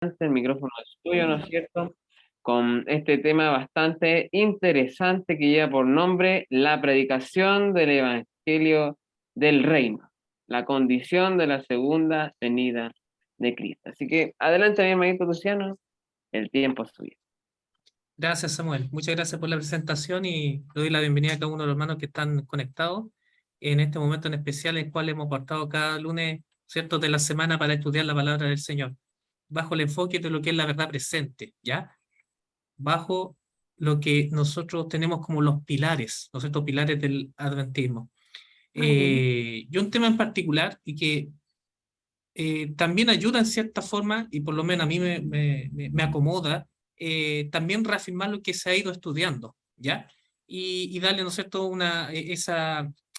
el micrófono es tuyo, ¿no es cierto? Con este tema bastante interesante que lleva por nombre la predicación del Evangelio del Reino, la condición de la segunda venida de Cristo. Así que adelante, mi hermanito Luciano, el tiempo es tuyo. Gracias, Samuel. Muchas gracias por la presentación y le doy la bienvenida a cada uno de los hermanos que están conectados en este momento en especial, el cual hemos apartado cada lunes, ¿cierto?, de la semana para estudiar la palabra del Señor, bajo el enfoque de lo que es la verdad presente, ¿ya? Bajo lo que nosotros tenemos como los pilares, ¿no es cierto?, pilares del adventismo. Y un tema en particular y que también ayuda en cierta forma, y por lo menos a mí me acomoda, también reafirmar lo que se ha ido estudiando, ¿ya? Y darle, ¿no es cierto?,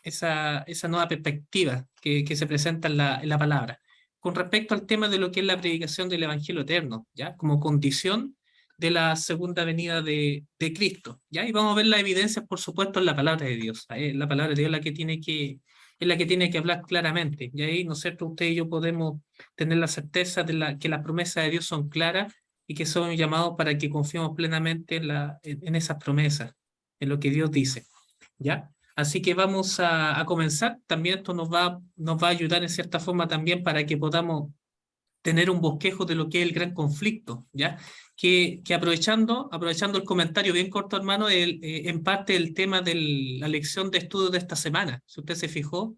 esa nueva perspectiva que se presenta en la palabra. Con respecto al tema de lo que es la predicación del Evangelio eterno, ¿ya? Como condición de la segunda venida de Cristo, ¿ya? Y vamos a ver las evidencias, por supuesto, en la palabra de Dios. La palabra de Dios es la que tiene que hablar claramente. Y ahí, ¿no es cierto?, usted y yo podemos tener la certeza de que las promesas de Dios son claras y que son llamados para que confiemos plenamente en esas promesas, en lo que Dios dice. ¿Ya? Así que vamos a comenzar. También esto nos va a ayudar en cierta forma también para que podamos tener un bosquejo de lo que es el gran conflicto, ¿ya? Que aprovechando el comentario bien corto, hermano, en parte el tema de la lección de estudio de esta semana, si usted se fijó,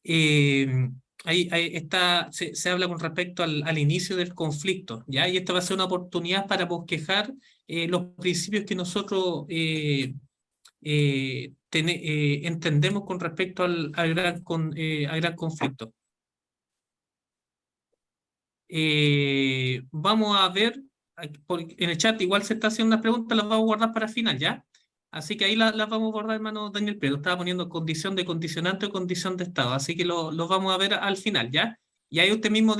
eh, ahí está, se habla con respecto al inicio del conflicto, ¿ya? Y esta va a ser una oportunidad para bosquejar los principios que nosotros entendemos con respecto al gran conflicto. Vamos a ver, en el chat igual se está haciendo unas preguntas, las vamos a guardar para el final, ¿ya? Así que ahí las vamos a guardar, hermano Daniel Pedro. Estaba poniendo condición de condicionante o condición de estado, así que los vamos a ver al final, ¿ya? Y ahí usted mismo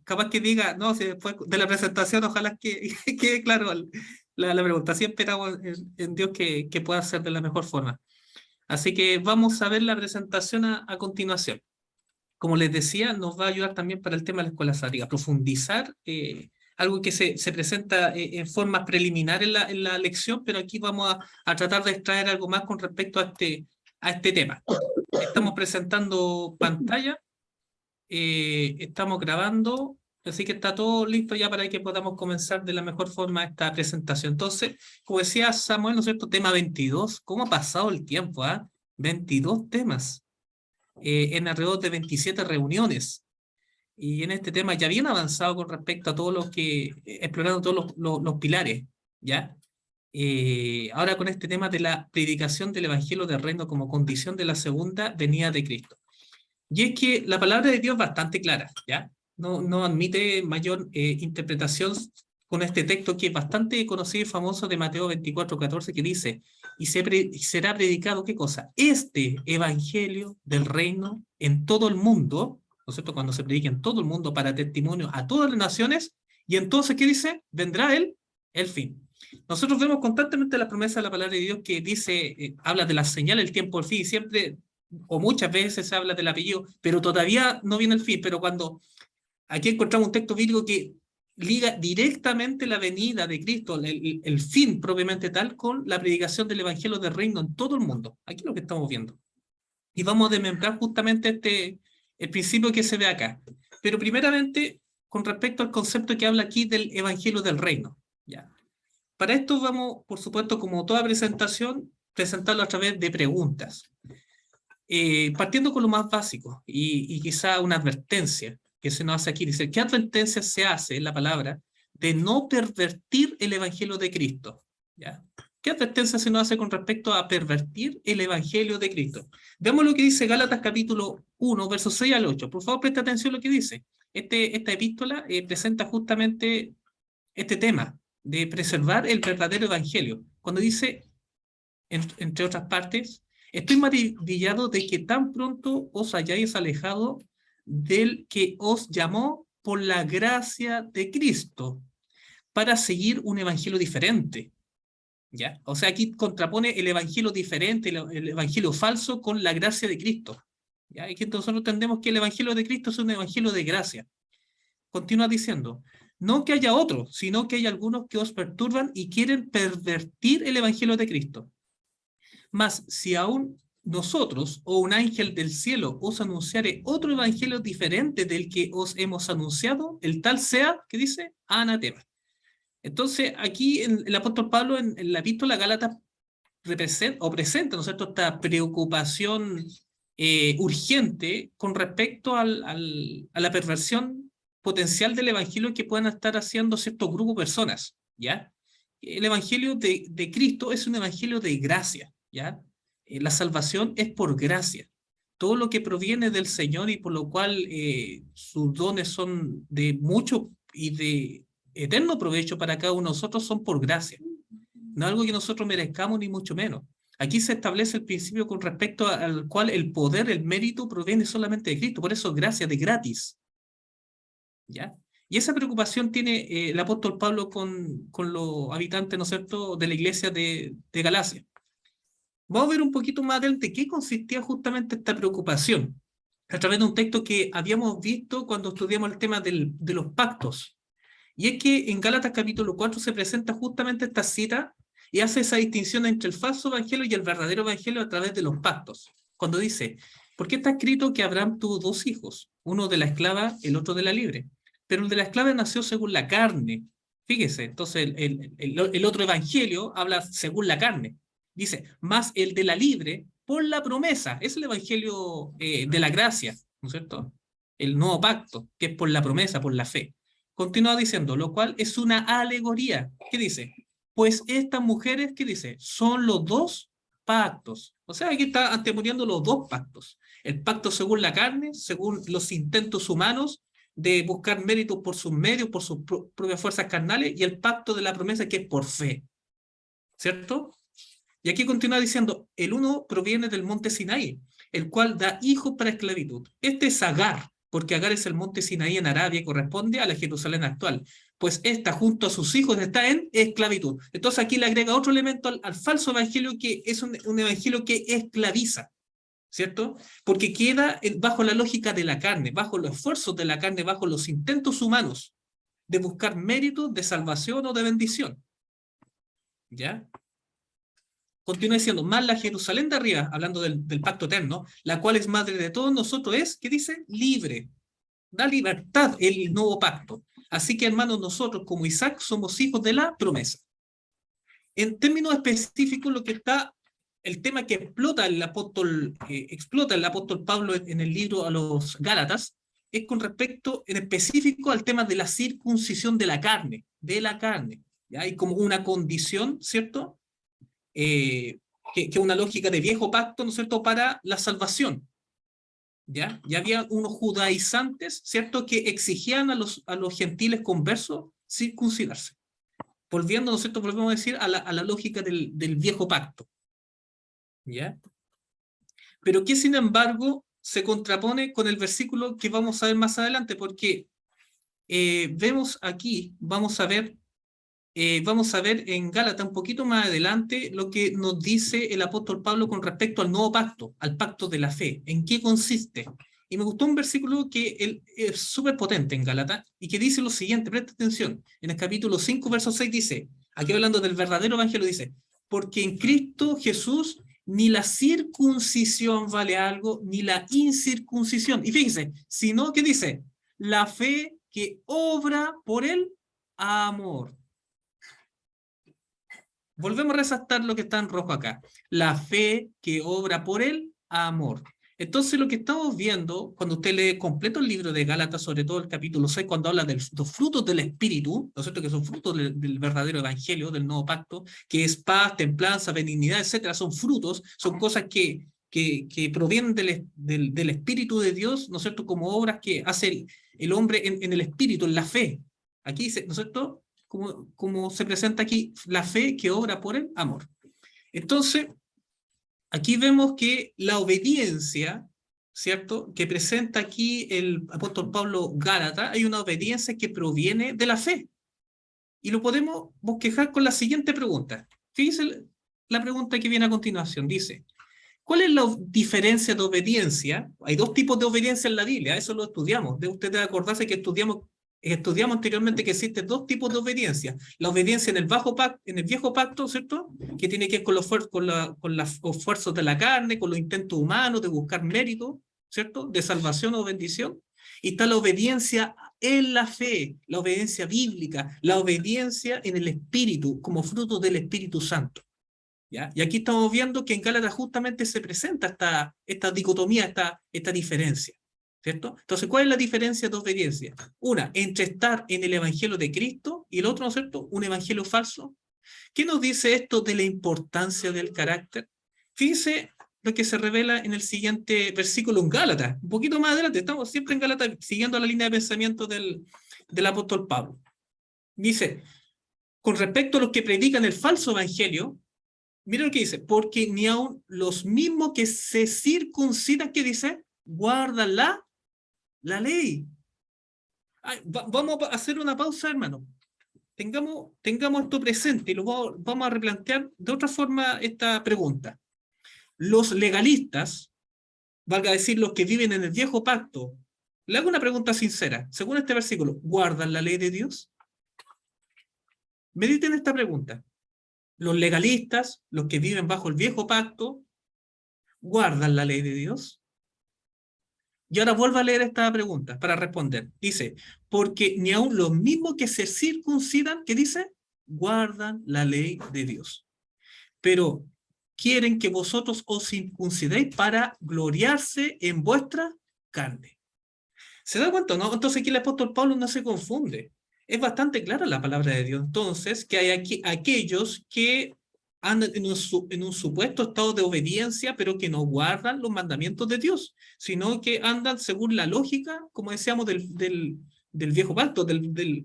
capaz que diga, no, si después de la presentación, ojalá que quede claro la pregunta. Siempre esperamos en Dios que pueda ser de la mejor forma. Así que vamos a ver la presentación a continuación. Como les decía, nos va a ayudar también para el tema de la escuela sabática, profundizar algo que se presenta en forma preliminar en la lección, pero aquí vamos a tratar de extraer algo más con respecto a este tema. Estamos presentando pantalla, estamos grabando, así que está todo listo ya para que podamos comenzar de la mejor forma esta presentación. Entonces, como decía Samuel, ¿no es cierto? Tema 22, ¿cómo ha pasado el tiempo? 22 temas en alrededor de 27 reuniones. Y en este tema ya bien avanzado con respecto a todo lo que, explorando todos los pilares, ¿ya? Ahora con este tema de la predicación del Evangelio del Reino como condición de la segunda venida de Cristo. Y es que la palabra de Dios es bastante clara, ¿ya? No admite mayor interpretación con este texto que es bastante conocido y famoso de Mateo 24:14, que dice, y será predicado, ¿qué cosa? Este evangelio del reino en todo el mundo, ¿no es cierto? Cuando se predica en todo el mundo para testimonio a todas las naciones, y entonces, ¿qué dice? Vendrá el fin. Nosotros vemos constantemente la promesa de la palabra de Dios que dice, habla de la señal, el tiempo, el fin, y siempre o muchas veces se habla del apellido, pero todavía no viene el fin. Pero cuando aquí encontramos un texto bíblico que liga directamente la venida de Cristo, el fin propiamente tal, con la predicación del Evangelio del Reino en todo el mundo. Aquí es lo que estamos viendo. Y vamos a desmembrar justamente el principio que se ve acá. Pero primeramente, con respecto al concepto que habla aquí del Evangelio del Reino. ¿Ya? Para esto vamos, por supuesto, como toda presentación, presentarlo a través de preguntas. Partiendo con lo más básico y quizá una advertencia que se nos hace aquí. Dice, ¿qué advertencia se hace en la palabra de no pervertir el Evangelio de Cristo? ¿Ya? ¿Qué advertencia se nos hace con respecto a pervertir el Evangelio de Cristo? Veamos lo que dice Gálatas capítulo 1, versos 6 al 8. Por favor, presta atención a lo que dice. Esta epístola presenta justamente este tema de preservar el verdadero Evangelio. Cuando dice, entre otras partes, estoy maravillado de que tan pronto os hayáis alejado del que os llamó por la gracia de Cristo para seguir un evangelio diferente. ¿Ya? O sea, aquí contrapone el evangelio diferente, el evangelio falso con la gracia de Cristo. ¿Ya? Y que nosotros entendemos que el evangelio de Cristo es un evangelio de gracia. Continúa diciendo, No que haya otros, sino que hay algunos que os perturban y quieren pervertir el evangelio de Cristo. Mas si aún nosotros o un ángel del cielo os anunciare otro evangelio diferente del que os hemos anunciado, el tal sea, ¿qué dice? Anatema. Entonces, aquí el apóstol Pablo en la epístola a Gálatas presenta, ¿no es cierto?, esta preocupación urgente con respecto a la perversión potencial del evangelio que puedan estar haciendo ciertos grupos de personas, ¿ya? El evangelio de Cristo es un evangelio de gracia, ¿ya? La salvación es por gracia. Todo lo que proviene del Señor y por lo cual sus dones son de mucho y de eterno provecho para cada uno de nosotros son por gracia. No es algo que nosotros merezcamos ni mucho menos. Aquí se establece el principio con respecto al cual el poder, el mérito proviene solamente de Cristo. Por eso gracia de gratis. ¿Ya? Y esa preocupación tiene el apóstol Pablo con los habitantes, ¿no es cierto?, de la iglesia de Galacia. Vamos a ver un poquito más adelante qué consistía justamente esta preocupación, a través de un texto que habíamos visto cuando estudiamos el tema de los pactos. Y es que en Gálatas capítulo 4 se presenta justamente esta cita y hace esa distinción entre el falso evangelio y el verdadero evangelio a través de los pactos. Cuando dice, ¿por qué está escrito que Abraham tuvo dos hijos? Uno de la esclava, el otro de la libre. Pero el de la esclava nació según la carne. Fíjese, entonces el otro evangelio habla según la carne. Dice, más el de la libre por la promesa. Es el evangelio de la gracia, ¿no es cierto? El nuevo pacto, que es por la promesa, por la fe. Continúa diciendo, lo cual es una alegoría. ¿Qué dice? Pues estas mujeres, ¿qué dice? Son los dos pactos. O sea, aquí está anteponiendo los dos pactos. El pacto según la carne, según los intentos humanos de buscar méritos por sus medios, por sus propias fuerzas carnales, y el pacto de la promesa que es por fe. ¿Cierto? Y aquí continúa diciendo, el uno proviene del monte Sinaí, el cual da hijos para esclavitud. Este es Agar, porque Agar es el monte Sinaí en Arabia y corresponde a la Jerusalén actual, pues esta junto a sus hijos está en esclavitud. Entonces aquí le agrega otro elemento al falso evangelio, que es un evangelio que esclaviza, ¿cierto? Porque queda bajo la lógica de la carne, bajo los esfuerzos de la carne, bajo los intentos humanos de buscar méritos de salvación o de bendición. ¿Ya? Continúa diciendo, más la Jerusalén de arriba, hablando del pacto eterno, la cual es madre de todos nosotros, es, ¿qué dice? Libre. Da libertad el nuevo pacto. Así que, hermanos, nosotros como Isaac somos hijos de la promesa. En términos específicos, lo que está, el tema que explota el apóstol Pablo en el libro a los Gálatas, es con respecto en específico al tema de la circuncisión de la carne, ¿ya? Hay como una condición, ¿cierto? Que una lógica de viejo pacto, ¿no es cierto?, para la salvación. ¿Ya? Y había unos judaizantes, ¿cierto?, que exigían a los gentiles conversos circuncidarse. Volviendo, ¿no es cierto?, volvemos a decir, a la lógica del viejo pacto. ¿Ya? Pero que, sin embargo, se contrapone con el versículo que vamos a ver más adelante, porque vemos aquí, vamos a ver en Gálatas un poquito más adelante lo que nos dice el apóstol Pablo con respecto al nuevo pacto, al pacto de la fe. ¿En qué consiste? Y me gustó un versículo que es súper potente en Gálatas y que dice lo siguiente, presta atención. En el capítulo 5, verso 6 dice, aquí hablando del verdadero evangelio, dice, porque en Cristo Jesús ni la circuncisión vale algo, ni la incircuncisión. Y fíjense, sino que dice, la fe que obra por el amor. Volvemos a resaltar lo que está en rojo acá. La fe que obra por el amor. Entonces lo que estamos viendo, cuando usted lee completo el libro de Gálatas, sobre todo el capítulo 6, cuando habla de los frutos del Espíritu, ¿no es cierto?, que son frutos del verdadero evangelio, del nuevo pacto, que es paz, templanza, benignidad, etcétera, son frutos, son cosas que provienen del Espíritu de Dios, ¿no es cierto?, como obras que hace el hombre en el Espíritu, en la fe. Aquí dice, ¿no es cierto?, como se presenta aquí, la fe que obra por el amor. Entonces, aquí vemos que la obediencia, ¿cierto?, que presenta aquí el apóstol Pablo Gálatas, hay una obediencia que proviene de la fe. Y lo podemos bosquejar con la siguiente pregunta. Fíjense la pregunta que viene a continuación. Dice, ¿cuál es la diferencia de obediencia? Hay dos tipos de obediencia en la Biblia, eso lo estudiamos. De ustedes acordarse que estudiamos Estudiamos anteriormente que existen dos tipos de obediencia. La obediencia en el viejo pacto, ¿cierto? Que tiene que ver con los esfuerzos de la carne, con los intentos humanos de buscar mérito, ¿cierto? De salvación o bendición. Y está la obediencia en la fe, la obediencia bíblica, la obediencia en el Espíritu, como fruto del Espíritu Santo. ¿Ya? Y aquí estamos viendo que en Gálatas justamente se presenta esta dicotomía, esta diferencia. ¿Cierto? Entonces, ¿cuál es la diferencia de obediencia? Una, entre estar en el Evangelio de Cristo y el otro, ¿no es cierto?, un Evangelio falso. ¿Qué nos dice esto de la importancia del carácter? Fíjense lo que se revela en el siguiente versículo en Gálatas. Un poquito más adelante, estamos siempre en Gálatas, siguiendo la línea de pensamiento del apóstol Pablo. Dice, con respecto a los que predican el falso Evangelio, mira lo que dice, porque ni aun los mismos que se circuncidan, ¿qué dice? Guardan la ley. Ay, vamos a hacer una pausa, hermano. Tengamos esto presente y vamos a replantear de otra forma esta pregunta. Los legalistas, valga decir los que viven en el viejo pacto, le hago una pregunta sincera. Según este versículo, ¿guardan la ley de Dios? Mediten esta pregunta. Los legalistas, los que viven bajo el viejo pacto, ¿guardan la ley de Dios? Y ahora vuelvo a leer esta pregunta para responder. Dice, porque ni aun los mismos que se circuncidan, ¿qué dice? Guardan la ley de Dios. Pero quieren que vosotros os circuncidéis para gloriarse en vuestra carne. ¿Se da cuenta, no? Entonces aquí el apóstol Pablo no se confunde. Es bastante clara la palabra de Dios. Entonces, que hay aquí aquellos que andan en un supuesto estado de obediencia, pero que no guardan los mandamientos de Dios, sino que andan según la lógica, como decíamos, del viejo pacto, de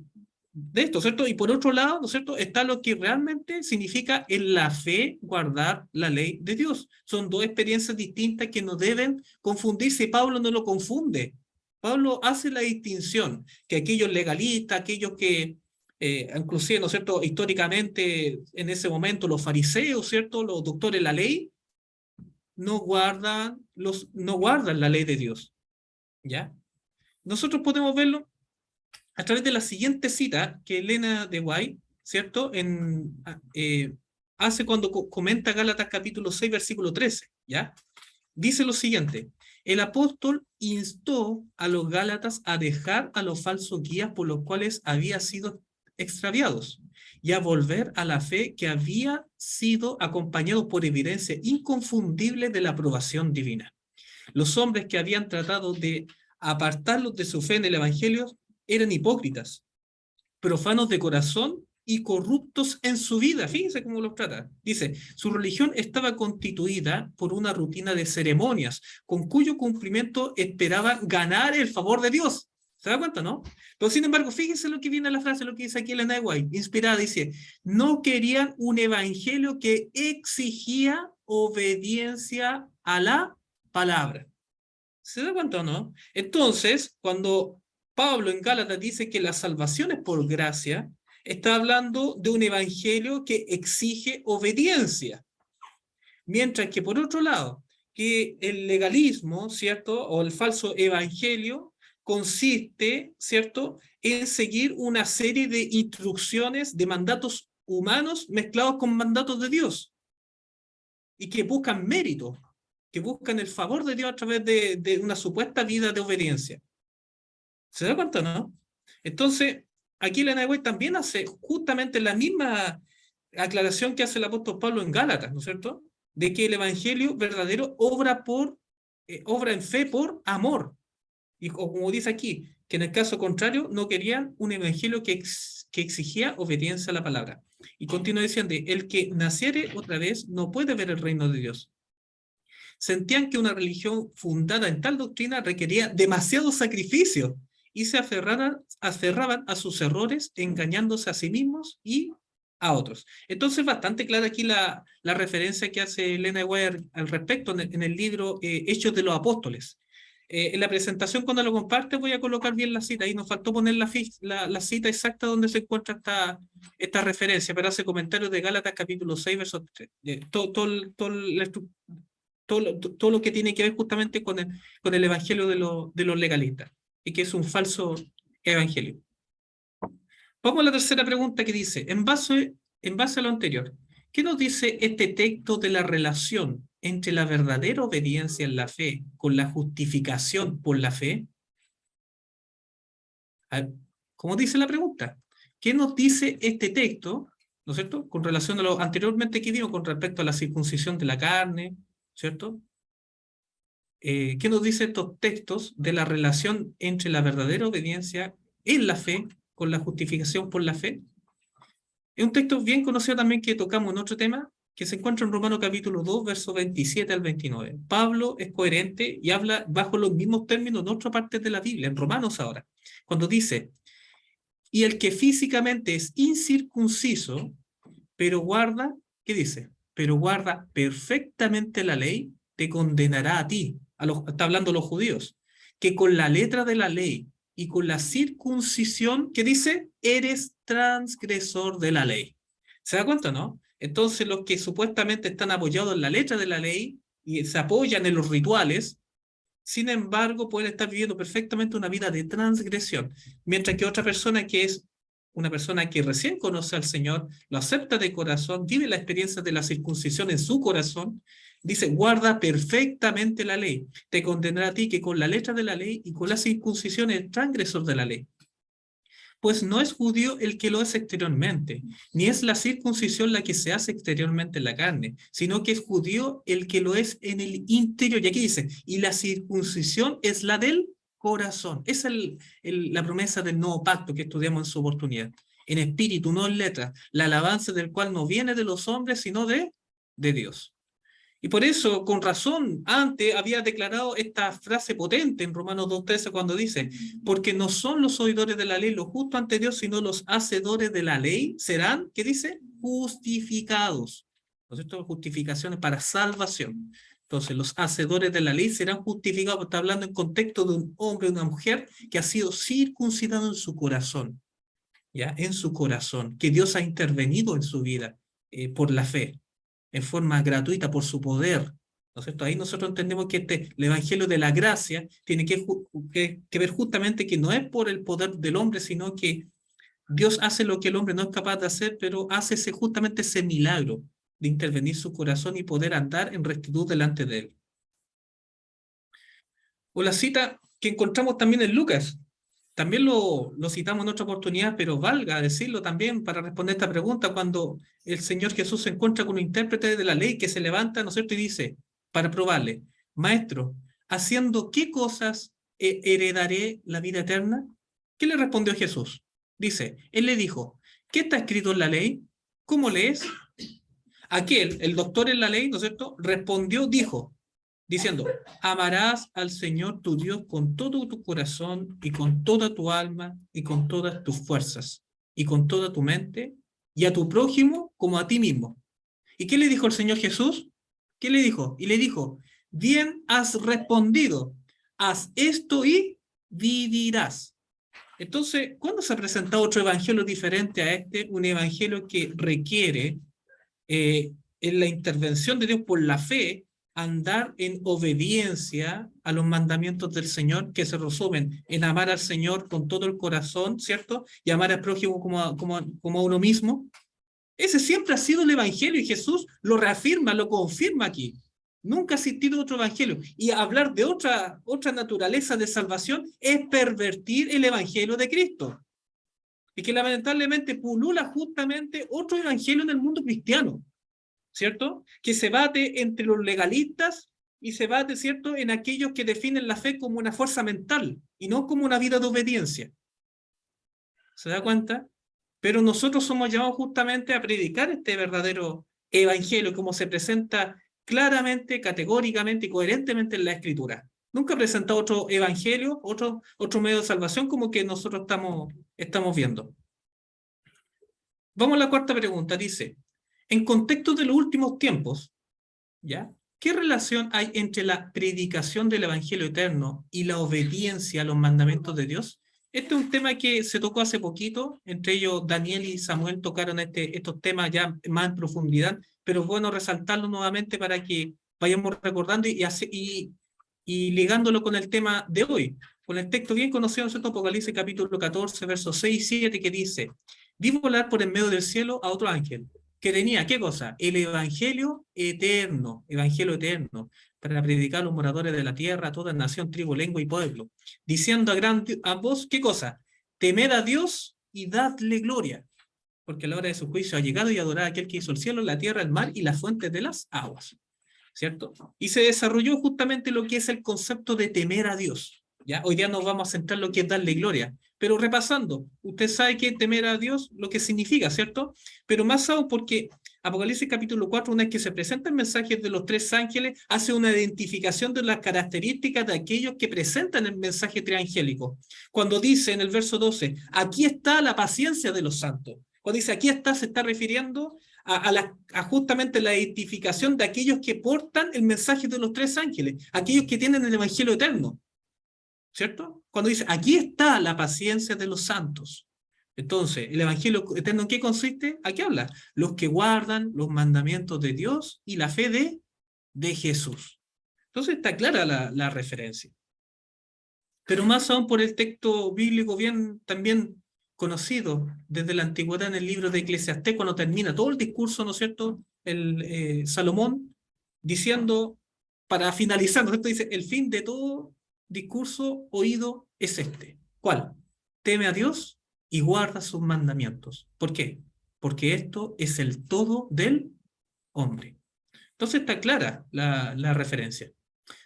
esto, ¿cierto? Y por otro lado, ¿no es cierto?, está lo que realmente significa en la fe guardar la ley de Dios. Son dos experiencias distintas que no deben confundirse. Pablo no lo confunde. Pablo hace la distinción que aquellos legalistas, aquellos que inclusive, ¿no es cierto?, históricamente en ese momento los fariseos, ¿cierto?, los doctores de la ley, no guardan la ley de Dios. ¿Ya? Nosotros podemos verlo a través de la siguiente cita que Elena de White, ¿cierto?, hace cuando comenta Gálatas capítulo 6, versículo 13, ¿ya? Dice lo siguiente, el apóstol instó a los Gálatas a dejar a los falsos guías por los cuales había sido extraviados y a volver a la fe que había sido acompañado por evidencia inconfundible de la aprobación divina. Los hombres que habían tratado de apartarlos de su fe en el Evangelio eran hipócritas, profanos de corazón y corruptos en su vida. Fíjense cómo los trata. Dice, su religión estaba constituida por una rutina de ceremonias, con cuyo cumplimiento esperaba ganar el favor de Dios. ¿Se da cuenta, no? Pero sin embargo, fíjense lo que viene a la frase, lo que dice aquí Elena White, inspirada, dice, no querían un evangelio que exigía obediencia a la palabra. ¿Se da cuenta o no? Entonces, cuando Pablo en Gálatas dice que la salvación es por gracia, está hablando de un evangelio que exige obediencia. Mientras que por otro lado, que el legalismo, ¿cierto?, o el falso evangelio consiste, ¿cierto?, en seguir una serie de instrucciones, de mandatos humanos mezclados con mandatos de Dios y que buscan mérito, que buscan el favor de Dios a través de una supuesta vida de obediencia. ¿Se da cuenta, no? Entonces, aquí la White también hace justamente la misma aclaración que hace el apóstol Pablo en Gálatas, ¿no es cierto?, de que el evangelio verdadero obra en fe por amor. Y como dice aquí, que en el caso contrario no querían un evangelio que exigía obediencia a la palabra. Y continúa diciendo, el que naciere otra vez no puede ver el reino de Dios. Sentían que una religión fundada en tal doctrina requería demasiado sacrificio y se aferraban a sus errores, engañándose a sí mismos y a otros. Entonces, bastante clara aquí la referencia que hace Elena White al respecto en el libro Hechos de los Apóstoles. En la presentación, cuando lo comparte, voy a colocar bien la cita. Ahí nos faltó poner la cita exacta donde se encuentra esta referencia, pero hace comentarios de Gálatas capítulo 6, verso 3. Todo lo que tiene que ver justamente con el evangelio de los legalistas, y que es un falso evangelio. Vamos a la tercera pregunta que dice, en base a lo anterior, ¿qué nos dice este texto de la relación entre la verdadera obediencia en la fe con la justificación por la fe? A ver, ¿cómo dice la pregunta? ¿Qué nos dice este texto, ¿no es cierto?, con relación a lo anteriormente que vimos con respecto a la circuncisión de la carne, ¿cierto? ¿Qué nos dice estos textos de la relación entre la verdadera obediencia en la fe con la justificación por la fe? Es un texto bien conocido también que tocamos en otro tema, que se encuentra en Romanos capítulo 2, versos 27 al 29. Pablo es coherente y habla bajo los mismos términos en otra parte de la Biblia, en Romanos ahora, cuando dice, y el que físicamente es incircunciso, pero guarda, ¿qué dice? Pero guarda perfectamente la ley, te condenará a ti, está hablando los judíos, que con la letra de la ley y con la circuncisión, ¿qué dice? Eres transgresor de la ley. ¿Se da cuenta, no? Entonces los que supuestamente están apoyados en la letra de la ley y se apoyan en los rituales, sin embargo, pueden estar viviendo perfectamente una vida de transgresión, mientras que otra persona que es una persona que recién conoce al Señor, lo acepta de corazón, vive la experiencia de la circuncisión en su corazón, dice, guarda perfectamente la ley, te condenará a ti que con la letra de la ley y con la circuncisión es transgresor de la ley. Pues no es judío el que lo es exteriormente, ni es la circuncisión la que se hace exteriormente en la carne, sino que es judío el que lo es en el interior. Y aquí dice, y la circuncisión es la del corazón. Esa es la promesa del nuevo pacto que estudiamos en su oportunidad. En espíritu, no en letra, la alabanza del cual no viene de los hombres, sino de Dios. Y por eso, con razón, antes había declarado esta frase potente en Romanos 2:13 cuando dice, porque no son los oidores de la ley los justos ante Dios, sino los hacedores de la ley serán, ¿qué dice? Justificados. ¿No es cierto? Justificaciones para salvación. Entonces, los hacedores de la ley serán justificados. Está hablando en contexto de un hombre o una mujer que ha sido circuncidado en su corazón. ¿Ya? En su corazón. Que Dios ha intervenido en su vida por la fe, en forma gratuita por su poder, ¿no es cierto? Ahí nosotros entendemos que el evangelio de la gracia tiene que ver justamente que no es por el poder del hombre, sino que Dios hace lo que el hombre no es capaz de hacer, pero hace justamente ese milagro de intervenir su corazón y poder andar en rectitud delante de él. O la cita que encontramos también en Lucas, también lo citamos en otra oportunidad, pero valga decirlo también para responder esta pregunta, cuando el Señor Jesús se encuentra con un intérprete de la ley que se levanta, ¿no es cierto?, y dice, para probarle, maestro, ¿haciendo qué cosas heredaré la vida eterna? ¿Qué le respondió Jesús? Dice, él le dijo, ¿qué está escrito en la ley? ¿Cómo lees? Aquel, el doctor en la ley, ¿no es cierto?, respondió, diciendo, amarás al Señor tu Dios con todo tu corazón y con toda tu alma y con todas tus fuerzas y con toda tu mente y a tu prójimo como a ti mismo. ¿Y qué le dijo el Señor Jesús? ¿Qué le dijo? Y le dijo, bien has respondido, haz esto y vivirás. Entonces, ¿cuándo se ha presentado otro evangelio diferente a este? Un evangelio que requiere en la intervención de Dios por la fe, andar en obediencia a los mandamientos del Señor, que se resumen en amar al Señor con todo el corazón, ¿cierto? Y amar al prójimo como a uno mismo. Ese siempre ha sido el evangelio y Jesús lo reafirma, lo confirma aquí. Nunca ha existido otro evangelio. Y hablar de otra naturaleza de salvación es pervertir el evangelio de Cristo. Y que lamentablemente pulula justamente otro evangelio en el mundo cristiano, ¿cierto? Que se bate entre los legalistas y se bate, ¿cierto?, en aquellos que definen la fe como una fuerza mental y no como una vida de obediencia. ¿Se da cuenta? Pero nosotros somos llamados justamente a predicar este verdadero evangelio como se presenta claramente, categóricamente y coherentemente en la Escritura. Nunca he presentado otro evangelio, otro medio de salvación como que nosotros estamos viendo. Vamos a la cuarta pregunta. Dice, en contexto de los últimos tiempos, ¿ya?, ¿qué relación hay entre la predicación del evangelio eterno y la obediencia a los mandamientos de Dios? Este es un tema que se tocó hace poquito, entre ellos Daniel y Samuel tocaron estos temas ya más en profundidad, pero es bueno resaltarlo nuevamente para que vayamos recordando y ligándolo con el tema de hoy. con el texto bien conocido, ¿cierto? Apocalipsis capítulo 14, versos 6 y 7, que dice: vi volar por en medio del cielo a otro ángel, que tenía, ¿qué cosa? El evangelio eterno, para predicar a los moradores de la tierra, a toda nación, tribu, lengua y pueblo, diciendo a voz, ¿qué cosa? Temed a Dios y dadle gloria, porque la hora de su juicio ha llegado, y adorad a aquel que hizo el cielo, la tierra, el mar y las fuentes de las aguas. ¿Cierto? Y se desarrolló justamente lo que es el concepto de temer a Dios. ¿Ya? Hoy día nos vamos a centrar en lo que es darle gloria. Pero repasando, usted sabe que temer a Dios, lo que significa, ¿cierto? Pero más aún porque Apocalipsis capítulo 4, una vez que se presenta el mensaje de los tres ángeles, hace una identificación de las características de aquellos que presentan el mensaje triangélico. Cuando dice en el verso 12, aquí está la paciencia de los santos. Cuando dice aquí está, se está refiriendo a justamente la identificación de aquellos que portan el mensaje de los tres ángeles, aquellos que tienen el evangelio eterno, ¿cierto? Cuando dice, aquí está la paciencia de los santos. Entonces, ¿el evangelio eterno en qué consiste? ¿A qué habla? Los que guardan los mandamientos de Dios y la fe de Jesús. Entonces está clara la referencia. Pero más aún por el texto bíblico bien también conocido desde la antigüedad en el libro de Eclesiastés, cuando termina todo el discurso, ¿no es cierto?, Salomón, diciendo, para finalizar, ¿no es cierto?, dice, el fin de todo discurso oído es este. ¿Cuál? Teme a Dios y guarda sus mandamientos. ¿Por qué? Porque esto es el todo del hombre. Entonces está clara la referencia.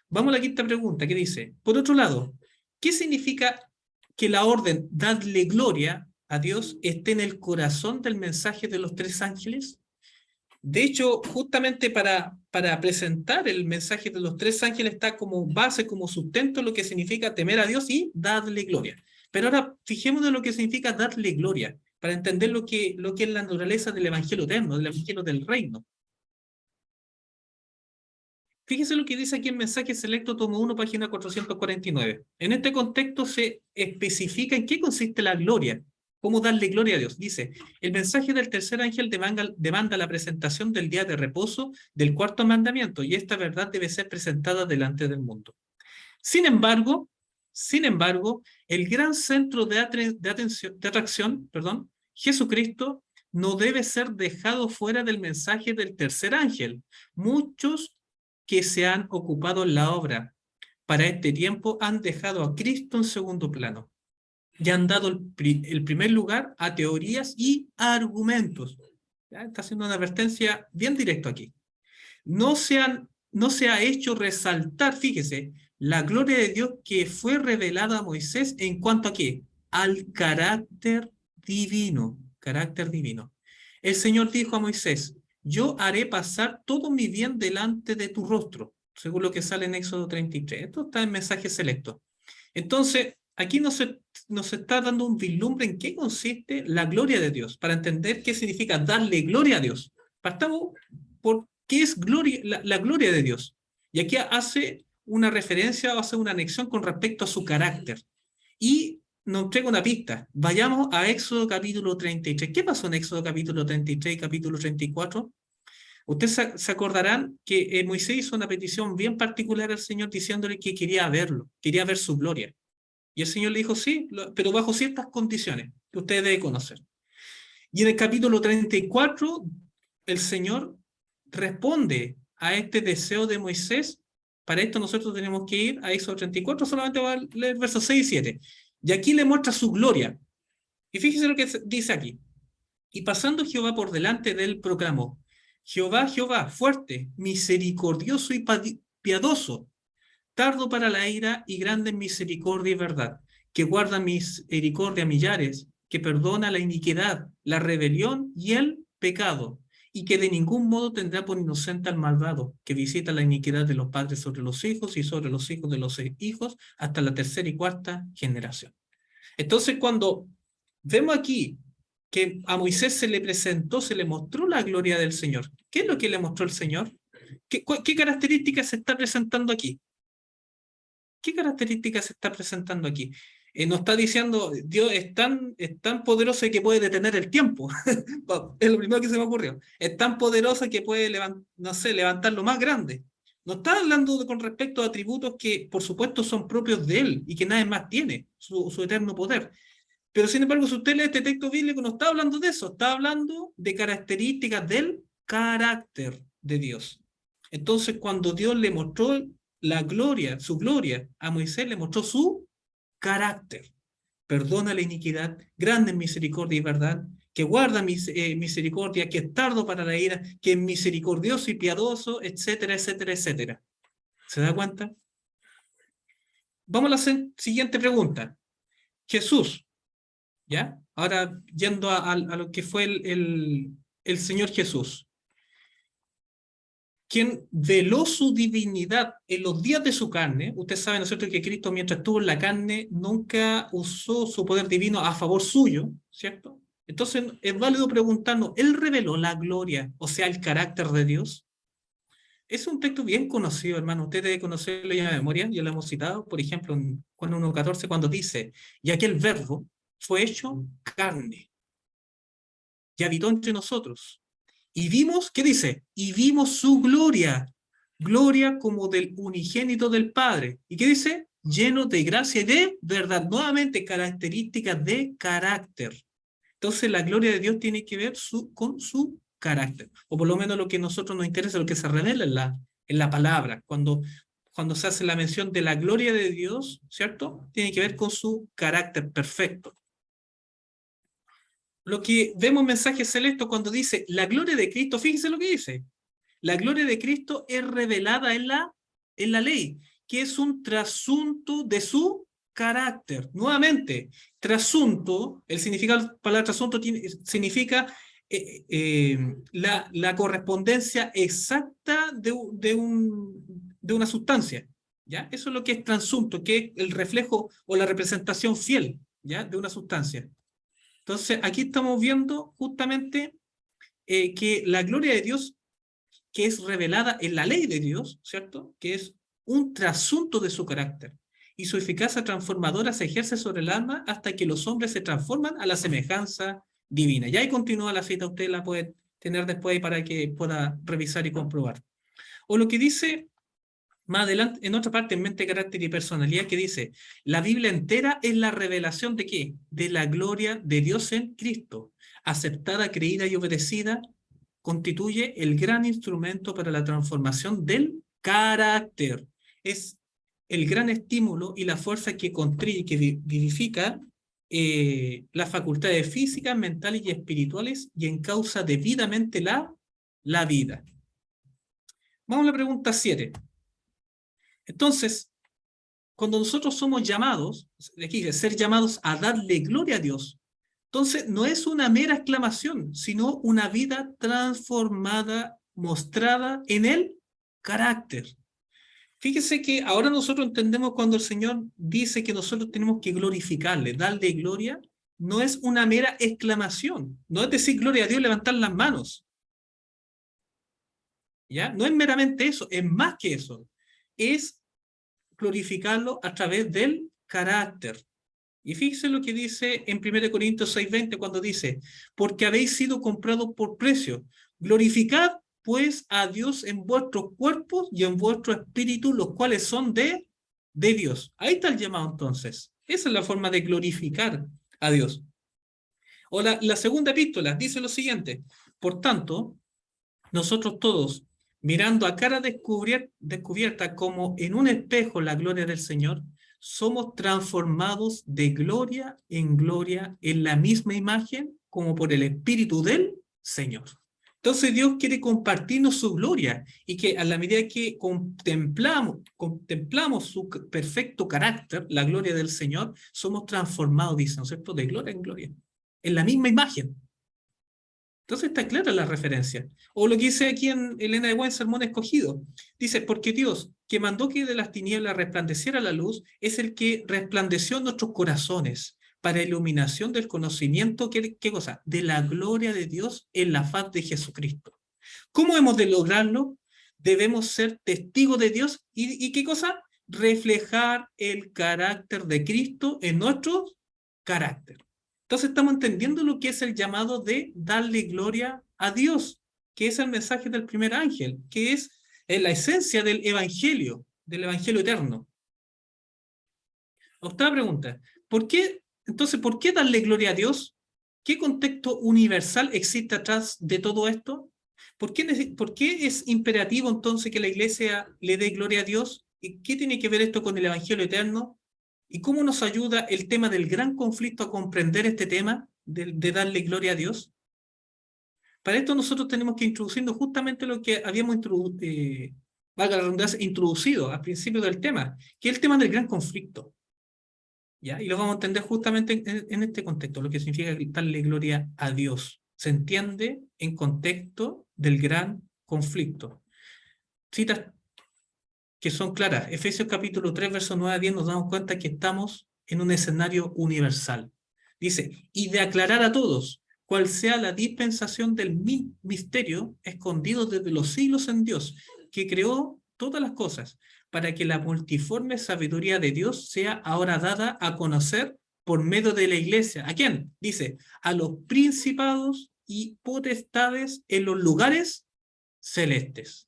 Vamos a la quinta pregunta, que dice, por otro lado, ¿qué significa que la orden dadle gloria a Dios esté en el corazón del mensaje de los tres ángeles? De hecho, justamente para presentar el mensaje de los tres ángeles está como base, como sustento lo que significa temer a Dios y darle gloria. Pero ahora fijémonos en lo que significa darle gloria, para entender lo que es la naturaleza del evangelio eterno, del evangelio del reino. Fíjese lo que dice aquí el mensaje selecto, tomo 1, página 449. En este contexto se especifica en qué consiste la gloria, cómo darle gloria a Dios. Dice, el mensaje del tercer ángel demanda la presentación del día de reposo del cuarto mandamiento, y esta verdad debe ser presentada delante del mundo. Sin embargo, el gran centro de atracción, Jesucristo, no debe ser dejado fuera del mensaje del tercer ángel. Muchos que se han ocupado en la obra para este tiempo han dejado a Cristo en segundo plano y han dado el primer lugar a teorías y argumentos. ¿Ya? Está haciendo una advertencia bien directa aquí. No se ha hecho resaltar, fíjese, la gloria de Dios que fue revelada a Moisés en cuanto a qué? Al carácter divino. Carácter divino. El Señor dijo a Moisés, yo haré pasar todo mi bien delante de tu rostro, según lo que sale en Éxodo 33. Esto está en mensaje selecto. Entonces, aquí nos está dando un vislumbre en qué consiste la gloria de Dios, para entender qué significa darle gloria a Dios. Partamos por qué es gloria, la gloria de Dios. Y aquí hace una referencia, hace una anexión con respecto a su carácter. Y nos entrega una pista. Vayamos a Éxodo capítulo 33. ¿Qué pasó en Éxodo capítulo 33 y capítulo 34? Ustedes se acordarán que Moisés hizo una petición bien particular al Señor diciéndole que quería verlo, quería ver su gloria. Y el Señor le dijo, sí, pero bajo ciertas condiciones que ustedes deben conocer. Y en el capítulo 34, el Señor responde a este deseo de Moisés. Para esto nosotros tenemos que ir a Éxodo 34, solamente va a leer versos 6 y 7. Y aquí le muestra su gloria. Y fíjese lo que dice aquí. Y pasando Jehová por delante de él, proclamó, Jehová, Jehová, fuerte, misericordioso y piadoso, tardo para la ira y grande en misericordia y verdad, que guarda misericordia a millares, que perdona la iniquidad, la rebelión y el pecado, y que de ningún modo tendrá por inocente al malvado, que visita la iniquidad de los padres sobre los hijos y sobre los hijos de los hijos hasta la tercera y cuarta generación. Entonces, cuando vemos aquí que a Moisés se le presentó, se le mostró la gloria del Señor, ¿qué es lo que le mostró el Señor? ¿Qué características se está presentando aquí? ¿Qué características se está presentando aquí? Nos está diciendo, Dios es tan poderoso que puede detener el tiempo. Es lo primero que se me ocurrió. Es tan poderoso que puede levantar lo más grande. No está hablando con respecto a atributos que, por supuesto, son propios de Él y que nadie más tiene, su eterno poder. Pero, sin embargo, si usted lee este texto bíblico, no está hablando de eso, está hablando de características del carácter de Dios. Entonces, cuando Dios le mostró la gloria, su gloria a Moisés, le mostró su carácter. Perdona la iniquidad, grande en misericordia y verdad, que guarda misericordia, que es tardo para la ira, que es misericordioso y piadoso, etcétera, etcétera, etcétera. ¿Se da cuenta? Vamos a la siguiente pregunta. Jesús, ¿ya? Ahora, yendo a lo que fue el Señor Jesús, quien veló su divinidad en los días de su carne. Usted sabe, ¿no es cierto?, que Cristo, mientras estuvo en la carne, nunca usó su poder divino a favor suyo, ¿cierto? Entonces, es válido preguntarnos, ¿Él reveló la gloria, o sea, el carácter de Dios? Es un texto bien conocido, hermano. Usted debe conocerlo ya de memoria, ya lo hemos citado, por ejemplo, en Juan 1:14, cuando dice, y aquel verbo fue hecho carne y habitó entre nosotros. Y vimos, ¿qué dice? Y vimos su gloria, gloria como del unigénito del Padre. ¿Y qué dice? Lleno de gracia y de verdad. Nuevamente, características de carácter. Entonces, la gloria de Dios tiene que ver con su carácter. O por lo menos lo que a nosotros nos interesa, lo que se revela en la palabra. Cuando se hace la mención de la gloria de Dios, ¿cierto? Tiene que ver con su carácter perfecto. Lo que vemos en mensaje celeste cuando dice la gloria de Cristo, fíjese lo que dice. La gloria de Cristo es revelada en la ley, que es un trasunto de su carácter. Nuevamente, trasunto, el significado de la palabra trasunto significa la correspondencia exacta de una sustancia. ¿Ya? Eso es lo que es trasunto, que es el reflejo o la representación fiel, ¿ya?, de una sustancia. Entonces, aquí estamos viendo justamente que la gloria de Dios, que es revelada en la ley de Dios, ¿cierto?, que es un trasunto de su carácter, y su eficacia transformadora se ejerce sobre el alma hasta que los hombres se transforman a la semejanza divina. Y ahí continúa la cita, usted la puede tener después para que pueda revisar y comprobar. O lo que dice más adelante, en otra parte, en mente, carácter y personalidad, que dice, la Biblia entera es la revelación ¿de qué? De la gloria de Dios en Cristo. Aceptada, creída y obedecida, constituye el gran instrumento para la transformación del carácter. Es el gran estímulo y la fuerza que contribuye, que vivifica las facultades físicas, mentales y espirituales y encausa debidamente la vida. Vamos a la pregunta 7. Entonces, cuando nosotros somos llamados, aquí dice, ser llamados a darle gloria a Dios, entonces no es una mera exclamación, sino una vida transformada, mostrada en el carácter. Fíjese que ahora nosotros entendemos cuando el Señor dice que nosotros tenemos que glorificarle, darle gloria, no es una mera exclamación, no es decir gloria a Dios, levantar las manos. ¿Ya? No es meramente eso, es más que eso. Es glorificarlo a través del carácter. Y fíjense lo que dice en 1 Corintios 6:20 cuando dice, porque habéis sido comprados por precio. Glorificad pues a Dios en vuestros cuerpos y en vuestro espíritu, los cuales son de Dios. Ahí está el llamado entonces. Esa es la forma de glorificar a Dios. O la segunda epístola dice lo siguiente, por tanto, nosotros todos, mirando a cara descubierta como en un espejo la gloria del Señor, somos transformados de gloria en la misma imagen como por el Espíritu del Señor. Entonces Dios quiere compartirnos su gloria y que a la medida que contemplamos su perfecto carácter, la gloria del Señor, somos transformados, dice, ¿no es cierto?, de gloria en gloria, en la misma imagen. Entonces está clara la referencia. O lo que dice aquí en Elena de Buen Sermón Escogido. Dice, porque Dios, que mandó que de las tinieblas resplandeciera la luz, es el que resplandeció en nuestros corazones para iluminación del conocimiento, ¿qué cosa? De la gloria de Dios en la faz de Jesucristo. ¿Cómo hemos de lograrlo? Debemos ser testigos de Dios y ¿qué cosa? Reflejar el carácter de Cristo en nuestro carácter. Entonces estamos entendiendo lo que es el llamado de darle gloria a Dios, que es el mensaje del primer ángel, que es Es la esencia del evangelio eterno. Octava pregunta. Entonces, ¿por qué darle gloria a Dios? ¿Qué contexto universal existe atrás de todo esto? ¿Por qué es imperativo entonces que la iglesia le dé gloria a Dios? ¿Y qué tiene que ver esto con el evangelio eterno? ¿Y cómo nos ayuda el tema del gran conflicto a comprender este tema de darle gloria a Dios? Para esto nosotros tenemos que introducirnos justamente lo que habíamos valga la redundancia, introducido al principio del tema, que es el tema del gran conflicto. ¿Ya? Y lo vamos a entender justamente en este contexto, lo que significa darle gloria a Dios. Se entiende en contexto del gran conflicto. Citas que son claras. Efesios capítulo 3, versos 9 a 10, nos damos cuenta que estamos en un escenario universal. Dice, y de aclarar a todos cuál sea la dispensación del misterio escondido desde los siglos en Dios, que creó todas las cosas, para que la multiforme sabiduría de Dios sea ahora dada a conocer por medio de la iglesia. ¿A quién? Dice, a los principados y potestades en los lugares celestes.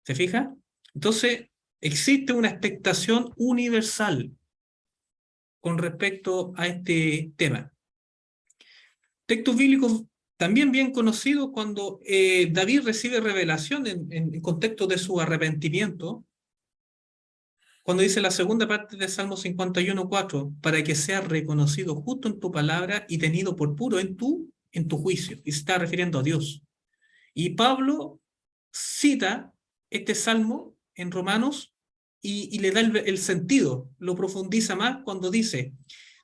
¿Se fija? Entonces, existe una expectación universal con respecto a este tema. Textos bíblicos también bien conocidos cuando David recibe revelación en contexto de su arrepentimiento, cuando dice la segunda parte de Salmo 51:4, para que sea reconocido justo en tu palabra y tenido por puro en tu juicio, y se está refiriendo a Dios. Y Pablo cita este salmo en Romanos y le da el sentido, lo profundiza más cuando dice,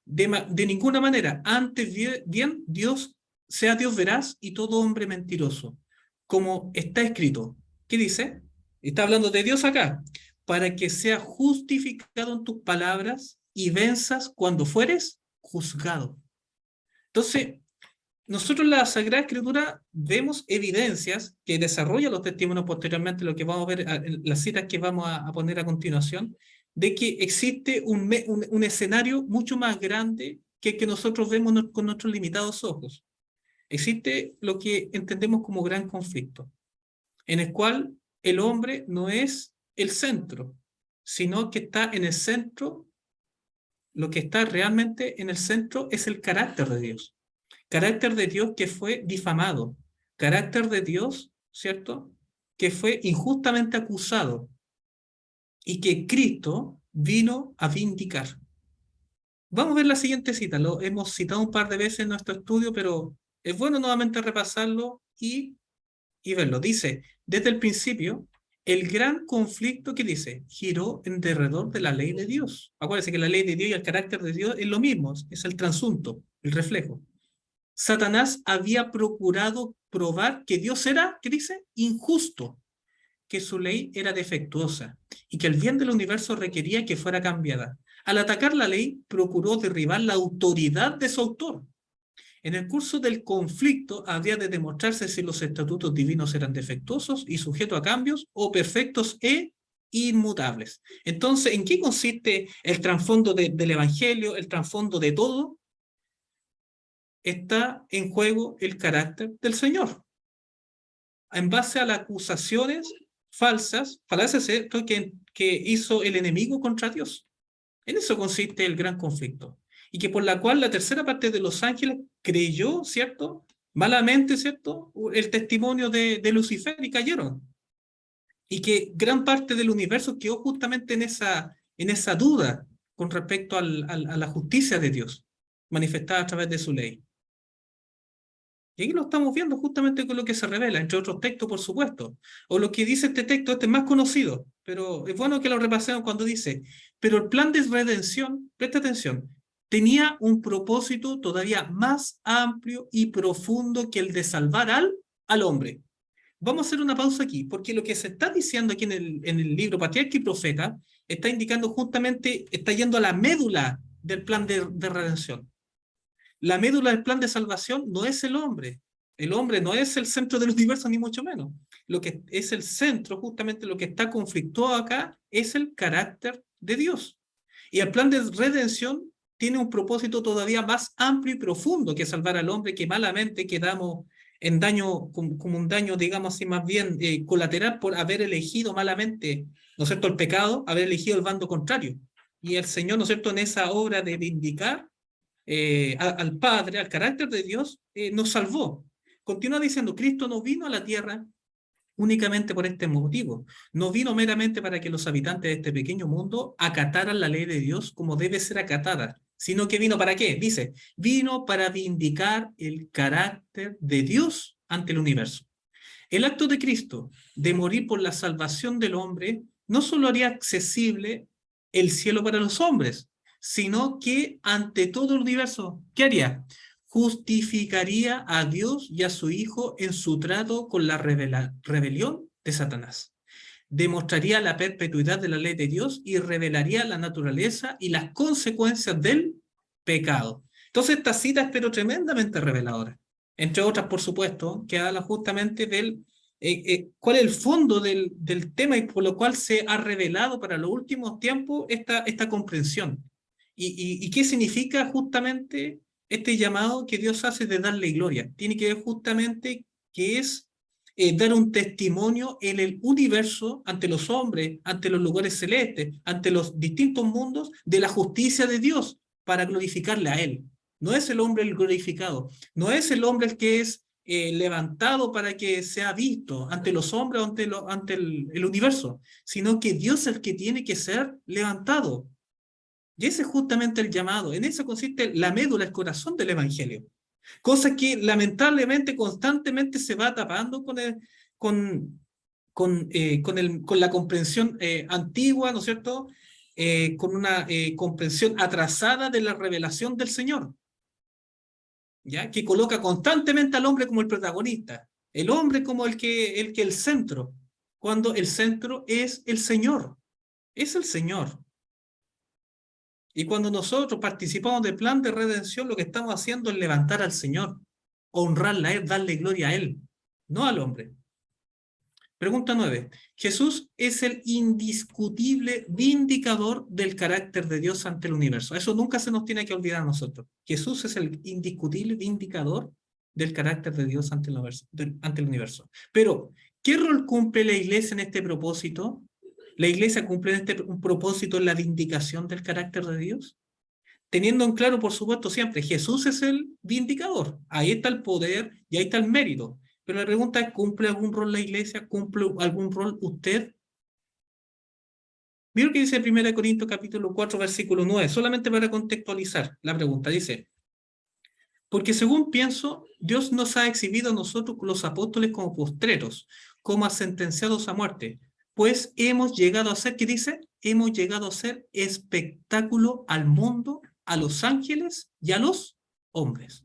de ninguna manera, antes bien Dios, sea Dios veraz y todo hombre mentiroso, como está escrito. ¿Qué dice? Está hablando de Dios acá, para que sea justificado en tus palabras y venzas cuando fueres juzgado. Entonces, nosotros en la Sagrada Escritura vemos evidencias que desarrollan los testimonios posteriormente, lo que vamos a ver en las citas que vamos a poner a continuación, de que existe un escenario mucho más grande que el que nosotros vemos con nuestros limitados ojos. Existe lo que entendemos como gran conflicto, en el cual el hombre no es el centro, sino que está en el centro, lo que está realmente en el centro es el carácter de Dios. Carácter de Dios que fue difamado, carácter de Dios, ¿cierto?, que fue injustamente acusado y que Cristo vino a vindicar. Vamos a ver la siguiente cita, lo hemos citado un par de veces en nuestro estudio, pero es bueno nuevamente repasarlo y verlo. Dice, desde el principio, el gran conflicto que dice, giró en derredor de la ley de Dios. Acuérdense que la ley de Dios y el carácter de Dios es lo mismo, es el transunto, el reflejo. Satanás había procurado probar que Dios era, ¿qué dice? Injusto, que su ley era defectuosa y que el bien del universo requería que fuera cambiada. Al atacar la ley, procuró derribar la autoridad de su autor. En el curso del conflicto había de demostrarse si los estatutos divinos eran defectuosos y sujetos a cambios o perfectos e inmutables. Entonces, ¿en qué consiste el trasfondo del Evangelio, el trasfondo de todo? Está en juego el carácter del Señor. En base a las acusaciones falsas, falaces, que hizo el enemigo contra Dios. En eso consiste el gran conflicto. Y que por la cual la tercera parte de los ángeles creyó, ¿cierto?, malamente, ¿cierto?, el testimonio de Lucifer y cayeron. Y que gran parte del universo quedó justamente en esa duda con respecto a la justicia de Dios, manifestada a través de su ley. Y aquí lo estamos viendo justamente con lo que se revela, entre otros textos, por supuesto. O lo que dice este texto, este es más conocido, pero es bueno que lo repasemos cuando dice, pero el plan de redención, presta atención, tenía un propósito todavía más amplio y profundo que el de salvar al hombre. Vamos a hacer una pausa aquí, porque lo que se está diciendo aquí en el libro Patriarca y Profeta está indicando justamente, está yendo a la médula del plan de redención. La médula del plan de salvación no es el hombre. El hombre no es el centro del universo, ni mucho menos. Lo que es el centro, justamente lo que está conflictuado acá, es el carácter de Dios. Y el plan de redención tiene un propósito todavía más amplio y profundo que salvar al hombre, que malamente quedamos en daño, como un daño, digamos así, más bien colateral por haber elegido malamente, ¿no es cierto?, el pecado, haber elegido el bando contrario. Y el Señor, ¿no es cierto?, en esa obra de vindicar al Padre, al carácter de Dios, nos salvó. Continúa diciendo, Cristo no vino a la tierra únicamente por este motivo. No vino meramente para que los habitantes de este pequeño mundo acataran la ley de Dios como debe ser acatada, sino que vino ¿para qué? Dice, vino para vindicar el carácter de Dios ante el universo. El acto de Cristo de morir por la salvación del hombre no solo haría accesible el cielo para los hombres, sino que ante todo el universo, ¿qué haría? Justificaría a Dios y a su Hijo en su trato con la rebelión de Satanás. Demostraría la perpetuidad de la ley de Dios y revelaría la naturaleza y las consecuencias del pecado. Entonces esta cita es pero tremendamente reveladora. Entre otras, por supuesto, que habla justamente del cuál es el fondo del tema y por lo cual se ha revelado para los últimos tiempos esta comprensión. Y qué significa justamente este llamado que Dios hace de darle gloria. Tiene que ver justamente que es dar un testimonio en el universo ante los hombres, ante los lugares celestes, ante los distintos mundos de la justicia de Dios para glorificarle a Él. No es el hombre el glorificado, no es el hombre el que es levantado para que sea visto ante los hombres o ante el universo, sino que Dios es el que tiene que ser levantado. Y ese es justamente el llamado. En eso consiste la médula, el corazón del Evangelio. Cosa que lamentablemente constantemente se va tapando con la comprensión antigua, ¿no es cierto? Con una comprensión atrasada de la revelación del Señor, ¿ya? Que coloca constantemente al hombre como el protagonista, el hombre como el centro, cuando el centro es el Señor, es el Señor. Y cuando nosotros participamos del plan de redención, lo que estamos haciendo es levantar al Señor, honrarle a Él, darle gloria a Él, no al hombre. Pregunta 9. Jesús es el indiscutible vindicador del carácter de Dios ante el universo. Eso nunca se nos tiene que olvidar a nosotros. Jesús es el indiscutible vindicador del carácter de Dios ante el universo. Pero, ¿qué rol cumple la iglesia en este propósito? ¿La iglesia cumple en un propósito en la vindicación del carácter de Dios? Teniendo en claro, por supuesto, siempre, Jesús es el vindicador. Ahí está el poder y ahí está el mérito. Pero la pregunta es, ¿cumple algún rol la iglesia? ¿Cumple algún rol usted? Mira lo que dice 1 Corintios capítulo 4, versículo 9, solamente para contextualizar la pregunta. Dice, porque según pienso, Dios nos ha exhibido a nosotros, los apóstoles, como postreros, como a sentenciados a muerte, pues hemos llegado a ser, ¿qué dice? Hemos llegado a ser espectáculo al mundo, a los ángeles y a los hombres.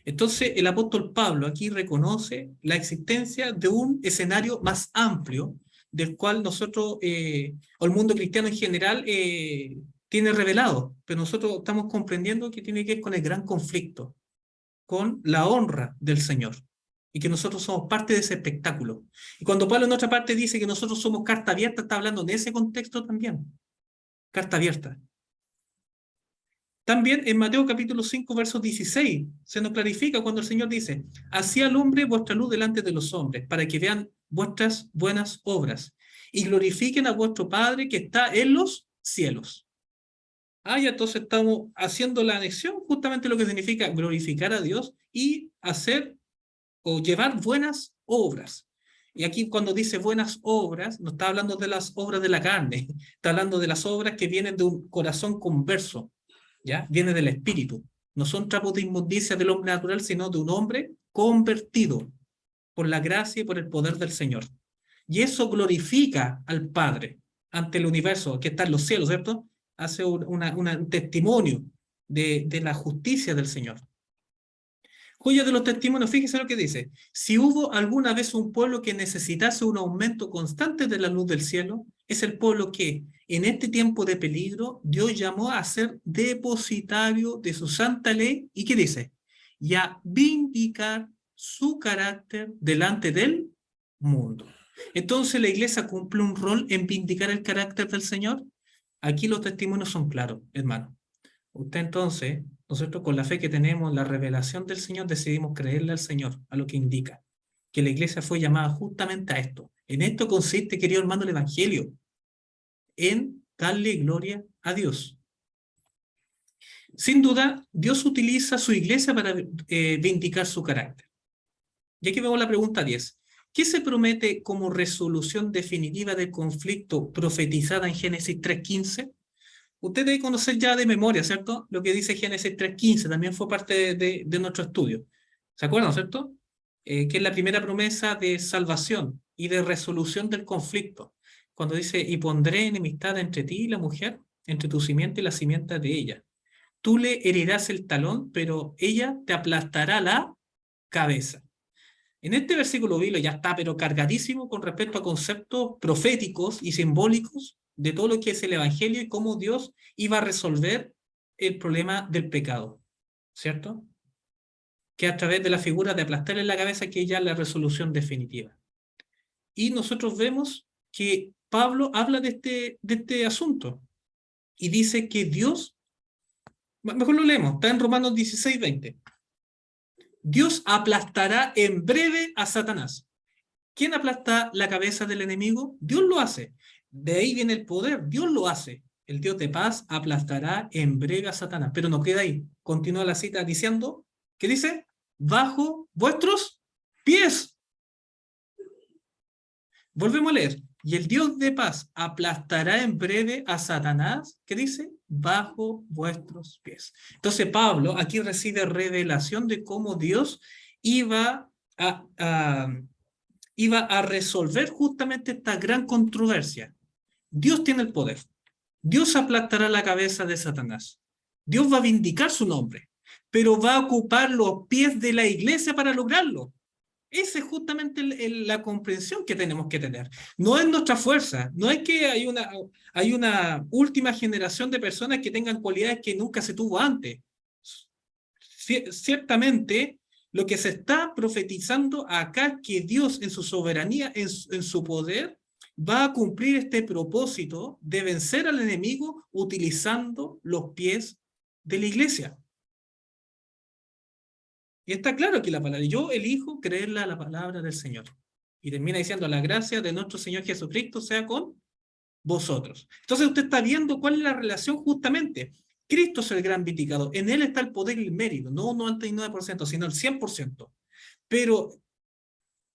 Entonces, el apóstol Pablo aquí reconoce la existencia de un escenario más amplio del cual nosotros, o el mundo cristiano en general, tiene revelado, pero nosotros estamos comprendiendo que tiene que ver con el gran conflicto, con la honra del Señor, y que nosotros somos parte de ese espectáculo. Y cuando Pablo en otra parte dice que nosotros somos carta abierta, está hablando de ese contexto también, carta abierta. También en Mateo capítulo 5, verso 16, se nos clarifica cuando el Señor dice, así alumbre vuestra luz delante de los hombres, para que vean vuestras buenas obras y glorifiquen a vuestro Padre que está en los cielos. Ya entonces estamos haciendo la anexión, justamente lo que significa glorificar a Dios y hacer o llevar buenas obras. Y aquí cuando dice buenas obras, no está hablando de las obras de la carne, está hablando de las obras que vienen de un corazón converso, ¿ya? Viene del espíritu. No son trapos de inmundicia del hombre natural, sino de un hombre convertido por la gracia y por el poder del Señor. Y eso glorifica al Padre ante el universo que está en los cielos, ¿cierto? Hace un testimonio de la justicia del Señor. Joya de los testimonios, fíjese lo que dice. Si hubo alguna vez un pueblo que necesitase un aumento constante de la luz del cielo, es el pueblo que, en este tiempo de peligro, Dios llamó a ser depositario de su santa ley. ¿Y qué dice? Y a vindicar su carácter delante del mundo. Entonces, ¿la iglesia cumple un rol en vindicar el carácter del Señor? Aquí los testimonios son claros, hermano. Usted entonces nosotros con la fe que tenemos, la revelación del Señor, decidimos creerle al Señor, a lo que indica, que la iglesia fue llamada justamente a esto. En esto consiste, querido hermano, el Evangelio, en darle gloria a Dios. Sin duda, Dios utiliza su iglesia para vindicar su carácter. Y aquí vemos la pregunta 10. ¿Qué se promete como resolución definitiva del conflicto profetizada en Génesis 3:15? Usted debe conocer ya de memoria, ¿cierto? Lo que dice Génesis 3:15, también fue parte de nuestro estudio. ¿Se acuerdan, cierto? Que es la primera promesa de salvación y de resolución del conflicto. Cuando dice, y pondré enemistad entre ti y la mujer, entre tu simiente y la simiente de ella. Tú le herirás el talón, pero ella te aplastará la cabeza. En este versículo bíblico ya está, pero cargadísimo con respecto a conceptos proféticos y simbólicos de todo lo que es el Evangelio y cómo Dios iba a resolver el problema del pecado, ¿cierto? Que a través de la figura de aplastarle la cabeza, que ya es la resolución definitiva. Y nosotros vemos que Pablo habla de este asunto y dice que Dios, mejor lo leemos, está en Romanos 16:20. Dios aplastará en breve a Satanás. ¿Quién aplasta la cabeza del enemigo? Dios lo hace. De ahí viene el poder. Dios lo hace. El Dios de paz aplastará en breve a Satanás. Pero no queda ahí. Continúa la cita diciendo, ¿qué dice? Bajo vuestros pies. Volvemos a leer. Y el Dios de paz aplastará en breve a Satanás, ¿qué dice? Bajo vuestros pies. Entonces Pablo aquí recibe revelación de cómo Dios iba a resolver justamente esta gran controversia. Dios tiene el poder. Dios aplastará la cabeza de Satanás. Dios va a vindicar su nombre, pero va a ocupar los pies de la iglesia para lograrlo. Esa es justamente la comprensión que tenemos que tener. No es nuestra fuerza, no es que hay una última generación de personas que tengan cualidades que nunca se tuvo antes. Ciertamente, lo que se está profetizando acá, que Dios en su soberanía, en su poder, va a cumplir este propósito de vencer al enemigo utilizando los pies de la iglesia. Y está claro aquí la palabra. Yo elijo creerle a la palabra del Señor. Y termina diciendo, la gracia de nuestro Señor Jesucristo sea con vosotros. Entonces usted está viendo cuál es la relación justamente. Cristo es el gran vindicador. En Él está el poder y el mérito. No un 99%, sino el 100%. Pero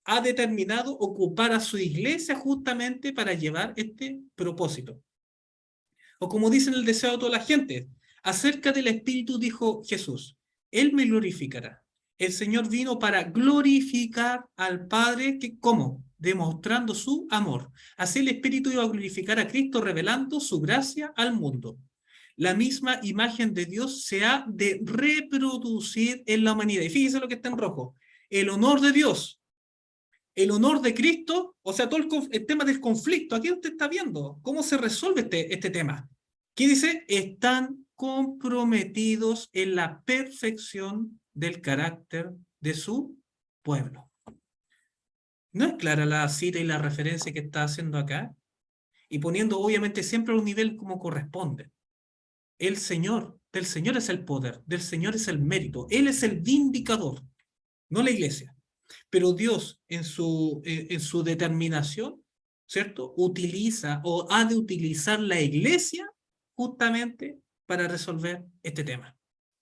ha determinado ocupar a su iglesia justamente para llevar este propósito. O como dice en el deseo de toda la gente, acerca del Espíritu dijo Jesús, Él me glorificará. El Señor vino para glorificar al Padre, que, ¿cómo? Demostrando su amor. Así el Espíritu iba a glorificar a Cristo, revelando su gracia al mundo. La misma imagen de Dios se ha de reproducir en la humanidad. Y fíjese lo que está en rojo. El honor de Dios, el honor de Cristo, o sea, todo el tema del conflicto. Aquí usted está viendo cómo se resuelve este tema. ¿Qué dice? Están comprometidos en la perfección del carácter de su pueblo. ¿No es clara la cita y la referencia que está haciendo acá? Y poniendo obviamente siempre a un nivel como corresponde. El Señor, del Señor es el poder, del Señor es el mérito, Él es el vindicador, no la iglesia. Pero Dios en su determinación, ¿cierto? Utiliza o ha de utilizar la iglesia justamente para resolver este tema.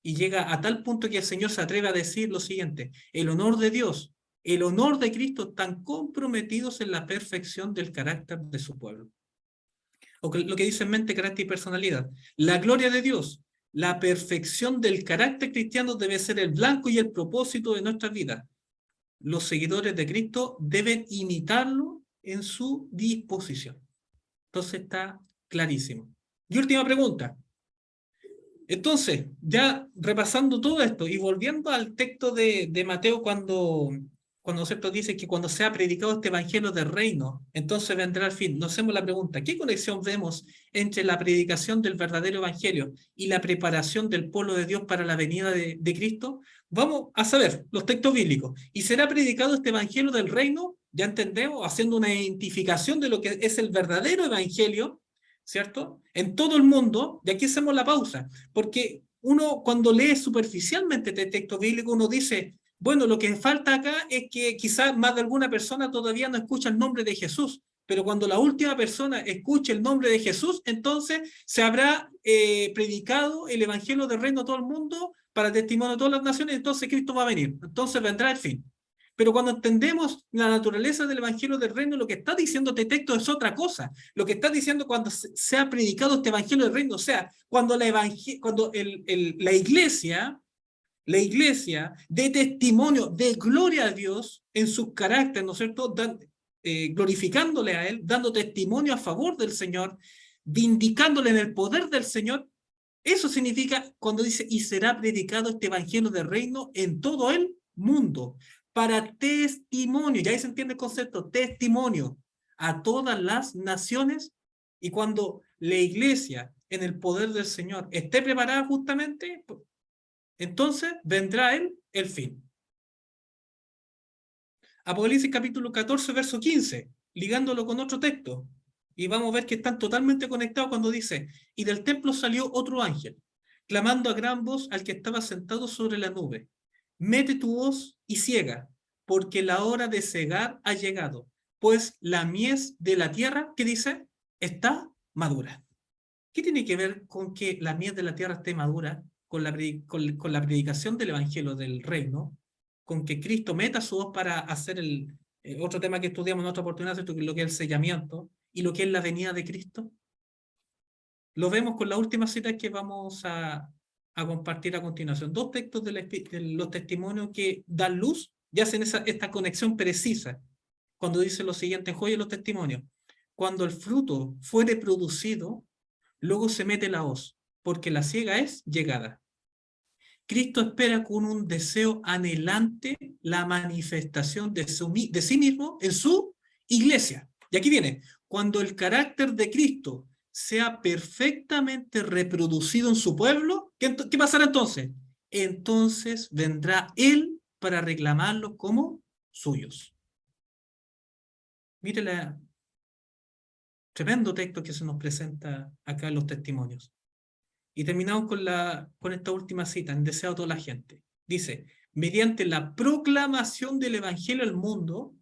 Y llega a tal punto que el Señor se atreve a decir lo siguiente, el honor de Dios, el honor de Cristo están comprometidos en la perfección del carácter de su pueblo. O lo que dice en mente, carácter y personalidad. La gloria de Dios, la perfección del carácter cristiano debe ser el blanco y el propósito de nuestras vidas. Los seguidores de Cristo deben imitarlo en su disposición. Entonces está clarísimo. Y última pregunta. Entonces, ya repasando todo esto y volviendo al texto de Mateo cuando ¿cierto? Dice que cuando sea predicado este evangelio del reino, entonces vendrá el fin. Nos hacemos la pregunta, ¿qué conexión vemos entre la predicación del verdadero evangelio y la preparación del pueblo de Dios para la venida de Cristo? Vamos a saber los textos bíblicos. ¿Y será predicado este evangelio del reino? Ya entendemos, haciendo una identificación de lo que es el verdadero evangelio, ¿cierto? En todo el mundo, y aquí hacemos la pausa, porque uno cuando lee superficialmente este texto bíblico, uno dice, bueno, lo que falta acá es que quizás más de alguna persona todavía no escucha el nombre de Jesús, pero cuando la última persona escuche el nombre de Jesús, entonces se habrá predicado el evangelio del reino a todo el mundo para testimonio de todas las naciones, entonces Cristo va a venir, entonces vendrá el fin. Pero cuando entendemos la naturaleza del evangelio del reino, lo que está diciendo este texto es otra cosa. Lo que está diciendo cuando se ha predicado este evangelio del reino, o sea, cuando la iglesia de testimonio de gloria a Dios en sus caracteres, ¿no es cierto? Glorificándole a Él, dando testimonio a favor del Señor, vindicándole en el poder del Señor. Eso significa cuando dice, y será predicado este evangelio del reino en todo el mundo, para testimonio, ya ahí se entiende el concepto, testimonio a todas las naciones, y cuando la iglesia en el poder del Señor esté preparada justamente, entonces vendrá el fin. Apocalipsis capítulo 14, verso 15, ligándolo con otro texto. Y vamos a ver que están totalmente conectados cuando dice, y del templo salió otro ángel, clamando a gran voz al que estaba sentado sobre la nube. Mete tu hoz y ciega, porque la hora de cegar ha llegado, pues la mies de la tierra, ¿qué dice? Está madura. ¿Qué tiene que ver con que la mies de la tierra esté madura? Con la predicación del evangelio del reino, con que Cristo meta su voz para hacer otro tema que estudiamos en otra oportunidad, ¿cierto? Lo que es el sellamiento y lo que es la venida de Cristo. Lo vemos con la última cita que vamos a compartir a continuación. Dos textos de los testimonios que dan luz y hacen esta conexión precisa. Cuando dice lo siguiente en Joya de los Testimonios: cuando el fruto fuere producido, luego se mete la hoz, porque la siega es llegada. Cristo espera con un deseo anhelante la manifestación de sí mismo en su iglesia. Y aquí viene, cuando el carácter de Cristo sea perfectamente reproducido en su pueblo, ¿qué pasará entonces? Entonces vendrá Él para reclamarlos como suyos. Mire la tremendo texto que se nos presenta acá en los testimonios. Y terminamos con esta última cita, en Deseo a toda la gente. Dice, mediante la proclamación del Evangelio al mundo,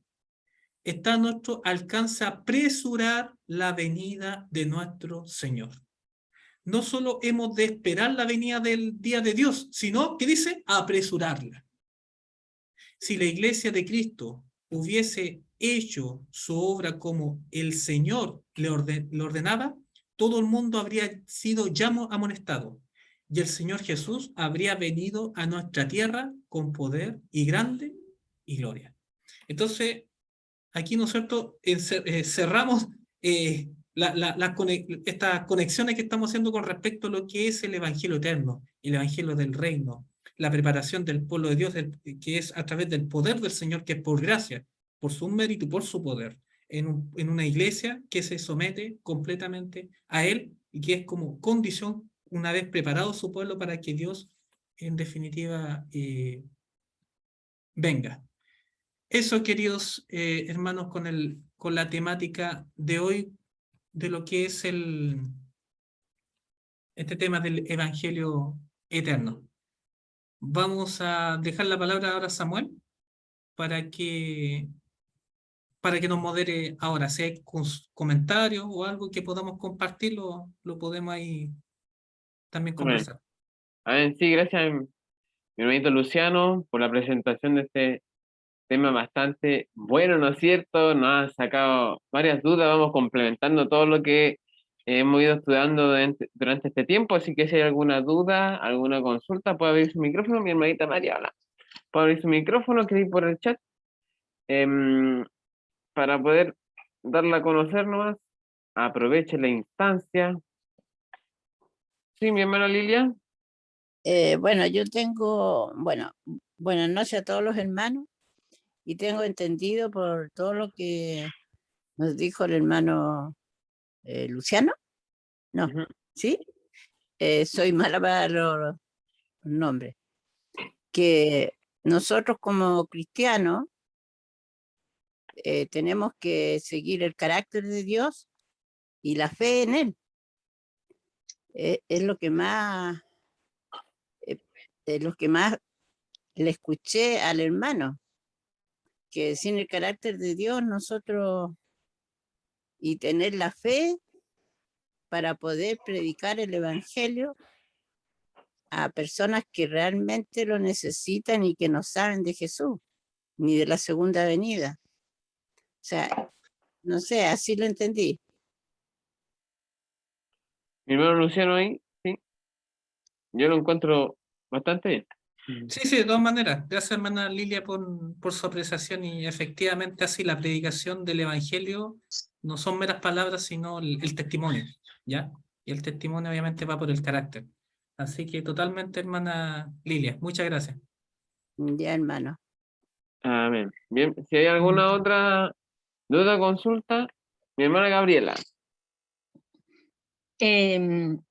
está a nuestro alcance apresurar la venida de nuestro Señor. No solo hemos de esperar la venida del día de Dios, sino, ¿qué dice? Apresurarla. Si la iglesia de Cristo hubiese hecho su obra como el Señor le ordenaba, todo el mundo habría sido ya amonestado, y el Señor Jesús habría venido a nuestra tierra con poder y grande y gloria. Entonces, aquí, ¿no es cierto?, cerramos estas conexiones que estamos haciendo con respecto a lo que es el Evangelio eterno, el Evangelio del reino, la preparación del pueblo de Dios, que es a través del poder del Señor, que es por gracia, por su mérito y por su poder, en una iglesia que se somete completamente a Él y que es como condición, una vez preparado su pueblo, para que Dios, en definitiva, venga. Eso, queridos hermanos, con la temática de hoy, de lo que es este tema del Evangelio eterno. Vamos a dejar la palabra ahora a Samuel para que, nos modere ahora. Si hay comentarios o algo que podamos compartir, lo podemos ahí también Bueno, conversar. sí, gracias, mi hermanito Luciano, por la presentación de este tema bastante bueno, ¿no es cierto? Nos ha sacado varias dudas, vamos complementando todo lo que hemos ido estudiando durante este tiempo, así que si hay alguna duda, alguna consulta, puede abrir su micrófono. Mi hermanita María, habla. Puede abrir su micrófono, escribir por el chat, para poder darla a conocer nomás. Aproveche la instancia. Sí, mi hermana Lilia. Bueno, yo tengo, buenas noches a todos los hermanos, y tengo entendido por todo lo que nos dijo el hermano Luciano, no, Ujú. ¿sí? Soy mala para los nombres, que nosotros como cristianos tenemos que seguir el carácter de Dios y la fe en Él. Es lo que más de los que más le escuché al hermano, que sin el carácter de Dios nosotros y tener la fe para poder predicar el evangelio a personas que realmente lo necesitan y que no saben de Jesús, ni de la segunda venida. O sea, no sé, así lo entendí. Mi hermano Luciano ahí, sí, yo lo encuentro bastante bien. Sí, sí, de todas maneras. Gracias, hermana Lilia, por su apreciación y efectivamente así la predicación del Evangelio no son meras palabras, sino el testimonio, ¿ya? Y el testimonio obviamente va por el carácter. Así que totalmente, hermana Lilia, muchas gracias. Ya, hermano. Amén. Bien, si hay alguna otra duda, consulta, mi hermana Gabriela. Em,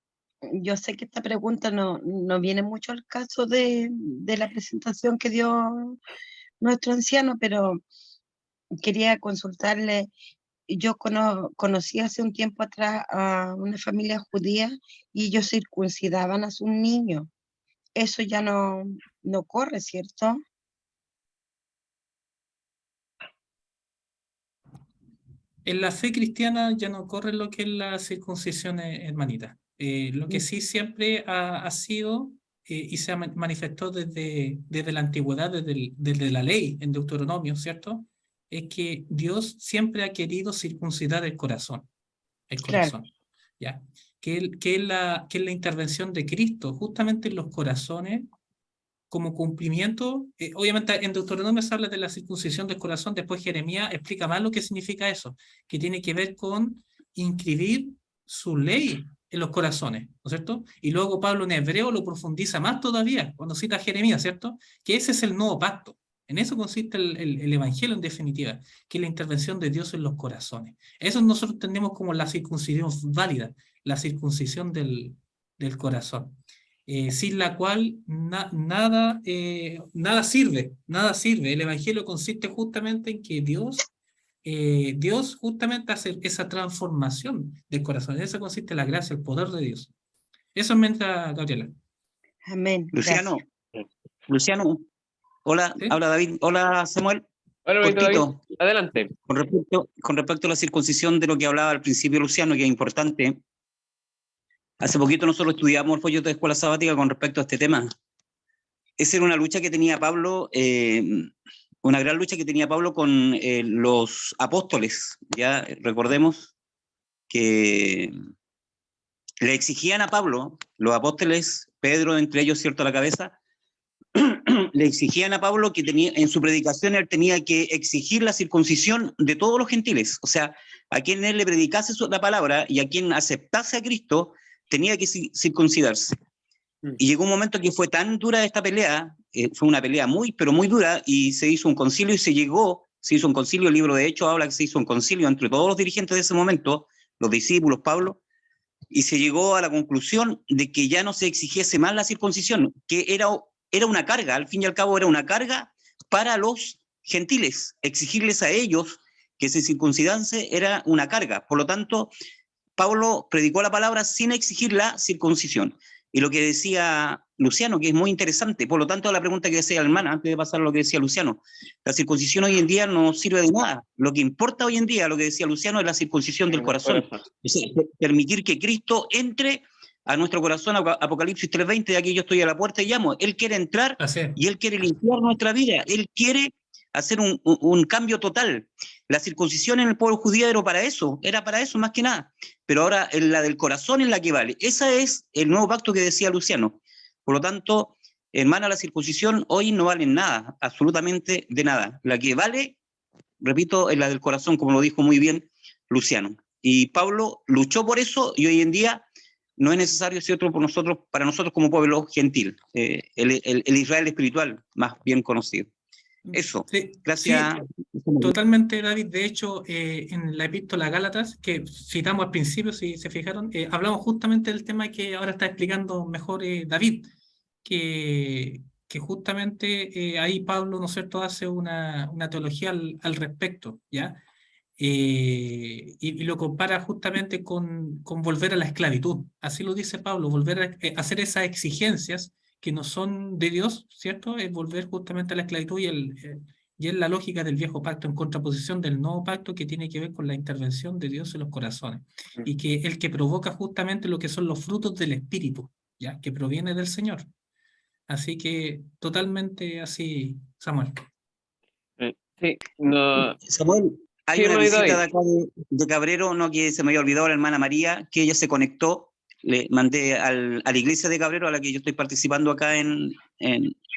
yo sé que esta pregunta no viene mucho al caso de la presentación que dio nuestro anciano, pero quería consultarle. Yo conocí hace un tiempo atrás a una familia judía y ellos circuncidaban a sus niños. Eso ya no corre, ¿cierto? En la fe cristiana ya no corre lo que es la circuncisión, hermanita. Lo que sí siempre ha sido y se manifestó desde la antigüedad, desde la ley en Deuteronomio, ¿cierto? Es que Dios siempre ha querido circuncidar el Claro. corazón, ¿ya? Que es la intervención de Cristo justamente en los corazones como cumplimiento. Obviamente en Deuteronomio se habla de la circuncisión del corazón, después Jeremías explica más lo que significa eso, que tiene que ver con inscribir su ley en los corazones, ¿no es cierto? Y luego Pablo en Hebreo lo profundiza más todavía, cuando cita a Jeremías, ¿cierto? Que ese es el nuevo pacto. En eso consiste el Evangelio en definitiva, que es la intervención de Dios en los corazones. Eso nosotros tenemos como la circuncisión válida, la circuncisión del corazón. Sin la cual nada sirve, nada sirve. El Evangelio consiste justamente en que Dios justamente hace esa transformación del corazón. En eso consiste la gracia, el poder de Dios. Eso es mientras, Gabriela. Amén. Luciano, Gracias. Luciano, hola, ¿Sí? habla David, hola Samuel, Bueno, Benito David, cortito, adelante. con respecto a la circuncisión de lo que hablaba al principio Luciano, que es importante. Hace poquito nosotros estudiamos el folleto de escuela sabática con respecto a este tema. Esa era una lucha que tenía Pablo, una gran lucha que tenía Pablo con los apóstoles. Ya recordemos que le exigían a Pablo, los apóstoles, Pedro entre ellos, cierto, a la cabeza, le exigían a Pablo que tenía, en su predicación él tenía que exigir la circuncisión de todos los gentiles, o sea, a quien él le predicase la palabra y a quien aceptase a Cristo, tenía que circuncidarse. Y llegó un momento que fue tan dura esta pelea, fue una pelea muy, pero muy dura, y se hizo un concilio y se hizo un concilio, el libro de Hechos habla que se hizo un concilio entre todos los dirigentes de ese momento, los discípulos, Pablo, y se llegó a la conclusión de que ya no se exigiese más la circuncisión, que era una carga, al fin y al cabo era una carga para los gentiles. Exigirles a ellos que se circuncidanse era una carga. Por lo tanto, Pablo predicó la palabra sin exigir la circuncisión. Y lo que decía Luciano, que es muy interesante, por lo tanto, la pregunta que decía la hermana, antes de pasar a lo que decía Luciano, la circuncisión hoy en día no sirve de nada. Lo que importa hoy en día, lo que decía Luciano, es la circuncisión del corazón. Es decir, permitir que Cristo entre a nuestro corazón. Apocalipsis 3:20, de aquí yo estoy a la puerta y llamo. Él quiere entrar y Él quiere limpiar nuestra vida. Él quiere hacer un cambio total. La circuncisión en el pueblo judío era para eso más que nada. Pero ahora la del corazón es la que vale. Ese es el nuevo pacto que decía Luciano. Por lo tanto, hermana, la circuncisión hoy no vale nada, absolutamente de nada. La que vale, repito, es la del corazón, como lo dijo muy bien Luciano. Y Pablo luchó por eso y hoy en día no es necesario, ¿cierto?, para nosotros como pueblo gentil, el Israel espiritual más bien conocido. Eso, Sí, gracias. sí, totalmente, David. De hecho, en la epístola a Gálatas, que citamos al principio, si se fijaron, hablamos justamente del tema que ahora está explicando mejor David, que justamente ahí Pablo, ¿no es cierto?, hace una teología al respecto, ¿ya? Y lo compara justamente con volver a la esclavitud. Así lo dice Pablo, volver a hacer esas exigencias que no son de Dios, ¿cierto? Es volver justamente a la esclavitud y es la lógica del viejo pacto en contraposición del nuevo pacto que tiene que ver con la intervención de Dios en los corazones y que el que provoca justamente lo que son los frutos del Espíritu, ¿ya? Que proviene del Señor. Así que totalmente así, Samuel. Sí, no, Samuel, hay sí, una hermanito visita de David. acá de Cabrero, no, que se me había olvidado, la hermana María, que ella se conectó. Le mandé a la iglesia de Cabrero, a la que yo estoy participando acá en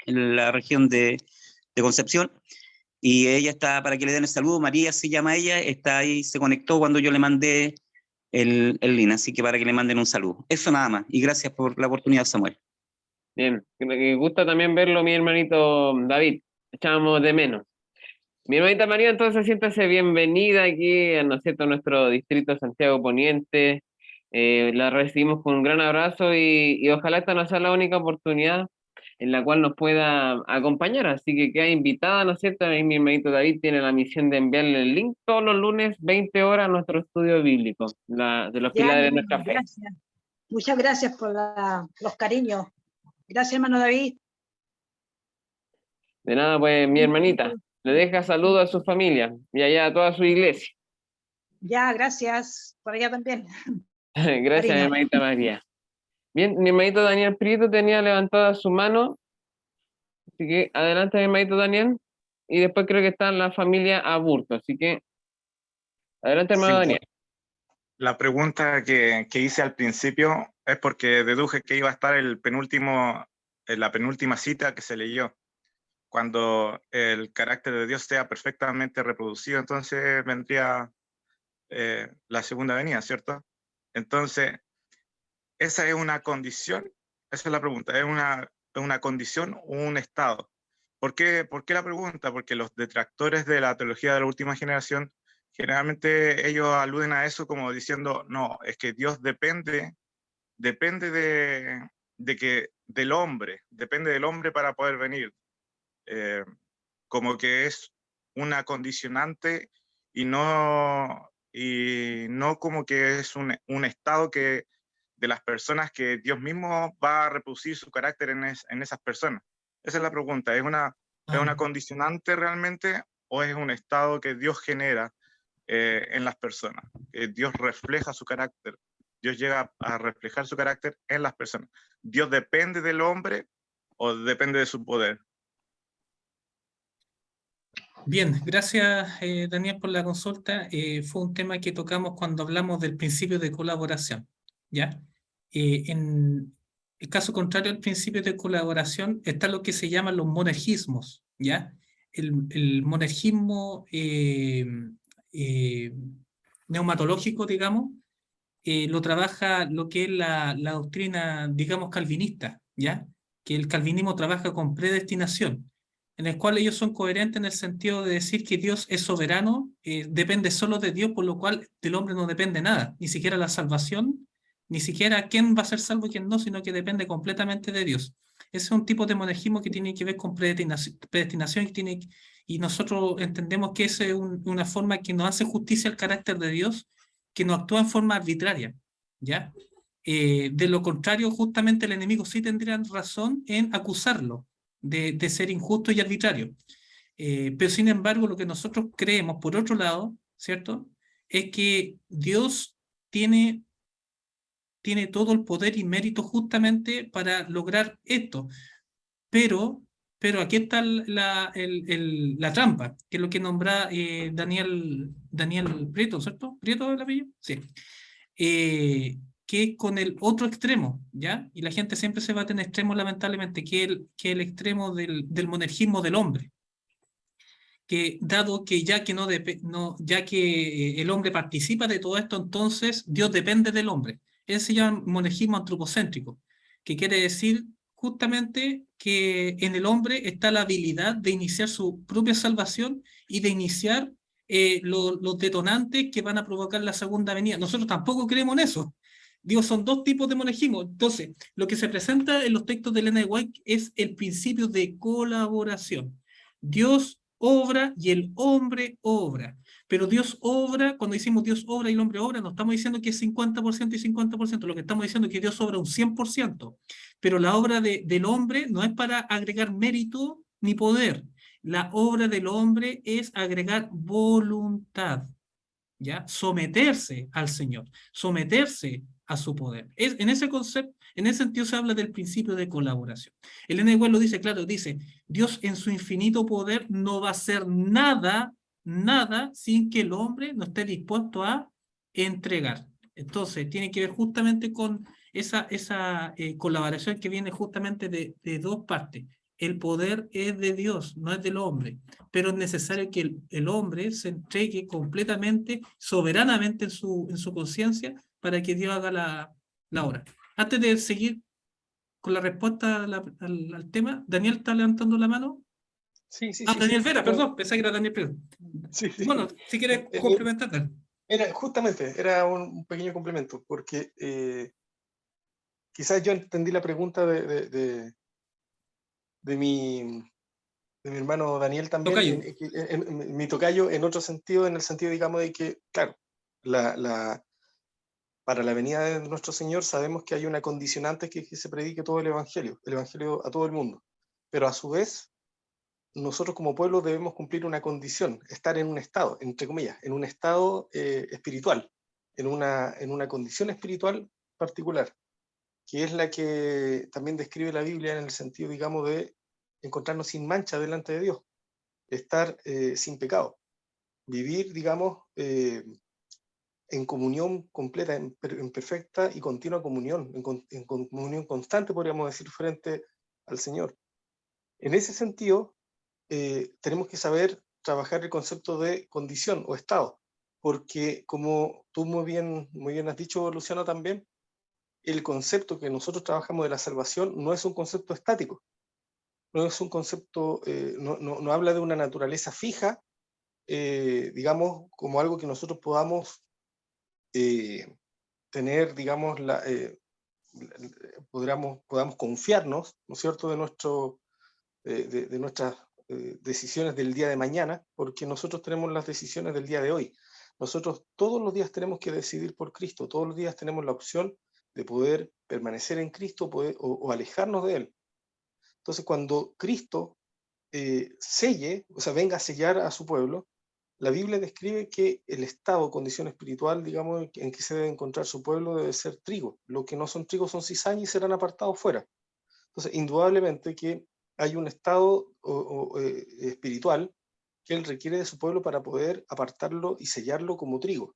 la región de Concepción, y ella está, para que le den el saludo, María se llama ella, está ahí, se conectó cuando yo le mandé el link, así que para que le manden un saludo. Eso nada más, y gracias por la oportunidad, Samuel. Bien, me gusta también verlo, mi hermanito David. Echábamos de menos. Mi hermanita María, entonces siéntase bienvenida aquí, ¿no es cierto?, a nuestro distrito Santiago Poniente. La recibimos con un gran abrazo y ojalá esta no sea la única oportunidad en la cual nos pueda acompañar. Así que queda invitada, ¿no es cierto? Ahí mi hermanito David tiene la misión de enviarle el link todos los lunes, 20 horas, a nuestro estudio bíblico, de los Ya, pilares de hermano, nuestra fe. gracias. Muchas gracias por los cariños. Gracias, hermano David. De nada, pues mi hermanita, le deja saludos a su familia y allá a toda su iglesia. Ya, gracias. Por allá también. Gracias, mi Cariño. hermanita María. Bien, mi hermanito Daniel Prieto tenía levantada su mano, así que adelante, mi hermanito Daniel. Y después creo que está la familia Aburto, así que adelante, hermano Sí, Daniel. la pregunta que hice al principio es porque deduje que iba a estar la penúltima cita que se leyó. Cuando el carácter de Dios sea perfectamente reproducido, entonces vendría la segunda venida, ¿cierto? Entonces, esa es una condición, esa es la pregunta, ¿es una condición o un estado? ¿Por qué la pregunta? Porque los detractores de la teología de la última generación, generalmente ellos aluden a eso como diciendo, no, es que Dios depende del hombre, depende del hombre para poder venir. Como que es una condicionante y no como que es un estado de las personas que Dios mismo va a reproducir su carácter en esas personas. Esa es la pregunta, ¿es una condicionante realmente o es un estado que Dios genera en las personas? Que Dios refleja su carácter, Dios llega a reflejar su carácter en las personas. ¿Dios depende del hombre o depende de su poder? Bien, gracias Daniel por la consulta. Fue un tema que tocamos cuando hablamos del principio de colaboración, ¿ya? En el caso contrario al principio de colaboración está lo que se llaman los monergismos, ¿ya? El monergismo neumatológico, digamos, lo trabaja lo que es la doctrina, digamos, calvinista, ¿ya? Que el calvinismo trabaja con predestinación, en el cual ellos son coherentes en el sentido de decir que Dios es soberano, depende solo de Dios, por lo cual del hombre no depende nada, ni siquiera la salvación, ni siquiera quién va a ser salvo y quién no, sino que depende completamente de Dios. Ese es un tipo de monergismo que tiene que ver con predestinación y nosotros entendemos que esa es una forma que no hace justicia al carácter de Dios, que no actúa en forma arbitraria, ¿ya? De lo contrario, justamente el enemigo sí tendría razón en acusarlo de ser injusto y arbitrario. Pero sin embargo, lo que nosotros creemos, por otro lado, ¿cierto?, es que Dios tiene todo el poder y mérito justamente para lograr esto. Pero aquí está la trampa, que es lo que nombra Daniel Prieto, ¿cierto? ¿Prieto el apellido? Sí. Que es con el otro extremo, ¿ya? Y la gente siempre se bate en extremo, lamentablemente, que el extremo del monergismo del hombre. Que dado que ya que el hombre participa de todo esto, entonces Dios depende del hombre. Ese se llama monergismo antropocéntrico, que quiere decir justamente que en el hombre está la habilidad de iniciar su propia salvación y de iniciar los detonantes que van a provocar la segunda venida. Nosotros tampoco creemos en eso. Digo, son dos tipos de monergismo. Entonces, lo que se presenta en los textos de Elena de White es el principio de colaboración. Dios obra y el hombre obra. Pero Dios obra, cuando decimos Dios obra y el hombre obra, no estamos diciendo que es 50% y 50%, lo que estamos diciendo es que Dios obra un 100%. Pero la obra del hombre no es para agregar mérito ni poder. La obra del hombre es agregar voluntad, ¿ya? Someterse al Señor, someterse a su poder. En ese concepto, en ese sentido se habla del principio de colaboración. Elena igual lo dice, claro, dice, Dios en su infinito poder no va a hacer nada, nada, sin que el hombre no esté dispuesto a entregar. Entonces, tiene que ver justamente con esa colaboración que viene justamente de dos partes. El poder es de Dios, no es del hombre, pero es necesario que el hombre se entregue completamente, soberanamente en su conciencia, para que Dios haga la obra. Antes de seguir con la respuesta al tema, Daniel está levantando la mano. Sí, sí, Ah, sí. Daniel Sí, Vera, perdón, pensé que era Daniel Vera. sí, sí. Bueno, si quieres complementar. Justamente, era un pequeño complemento, porque quizás yo entendí la pregunta de mi hermano Daniel también, Tocayo. mi tocayo, en otro sentido, en el sentido, digamos, de que, claro, para la venida de nuestro Señor sabemos que hay una condicionante que se predique todo el Evangelio a todo el mundo, pero a su vez, nosotros como pueblo debemos cumplir una condición, estar en un estado, entre comillas, en un estado espiritual, en una condición espiritual particular, que es la que también describe la Biblia en el sentido, digamos, de encontrarnos sin mancha delante de Dios, estar sin pecado, vivir, digamos, en comunión completa, en perfecta y continua comunión, en comunión constante, podríamos decir, frente al Señor. En ese sentido, tenemos que saber trabajar el concepto de condición o estado, porque como tú muy bien has dicho, Luciano, también, el concepto que nosotros trabajamos de la salvación no es un concepto estático, no es un concepto, no habla de una naturaleza fija, digamos, como algo que nosotros podamos tener, digamos, podamos confiarnos, ¿no es cierto?, de nuestras decisiones del día de mañana, porque nosotros tenemos las decisiones del día de hoy. Nosotros todos los días tenemos que decidir por Cristo, todos los días tenemos la opción de poder permanecer en Cristo o alejarnos de Él. Entonces, cuando Cristo venga a sellar a su pueblo, la Biblia describe que el estado, condición espiritual, digamos, en que se debe encontrar su pueblo debe ser trigo. Lo que no son trigo son cizaña y serán apartados fuera. Entonces, indudablemente que hay un estado espiritual que él requiere de su pueblo para poder apartarlo y sellarlo como trigo.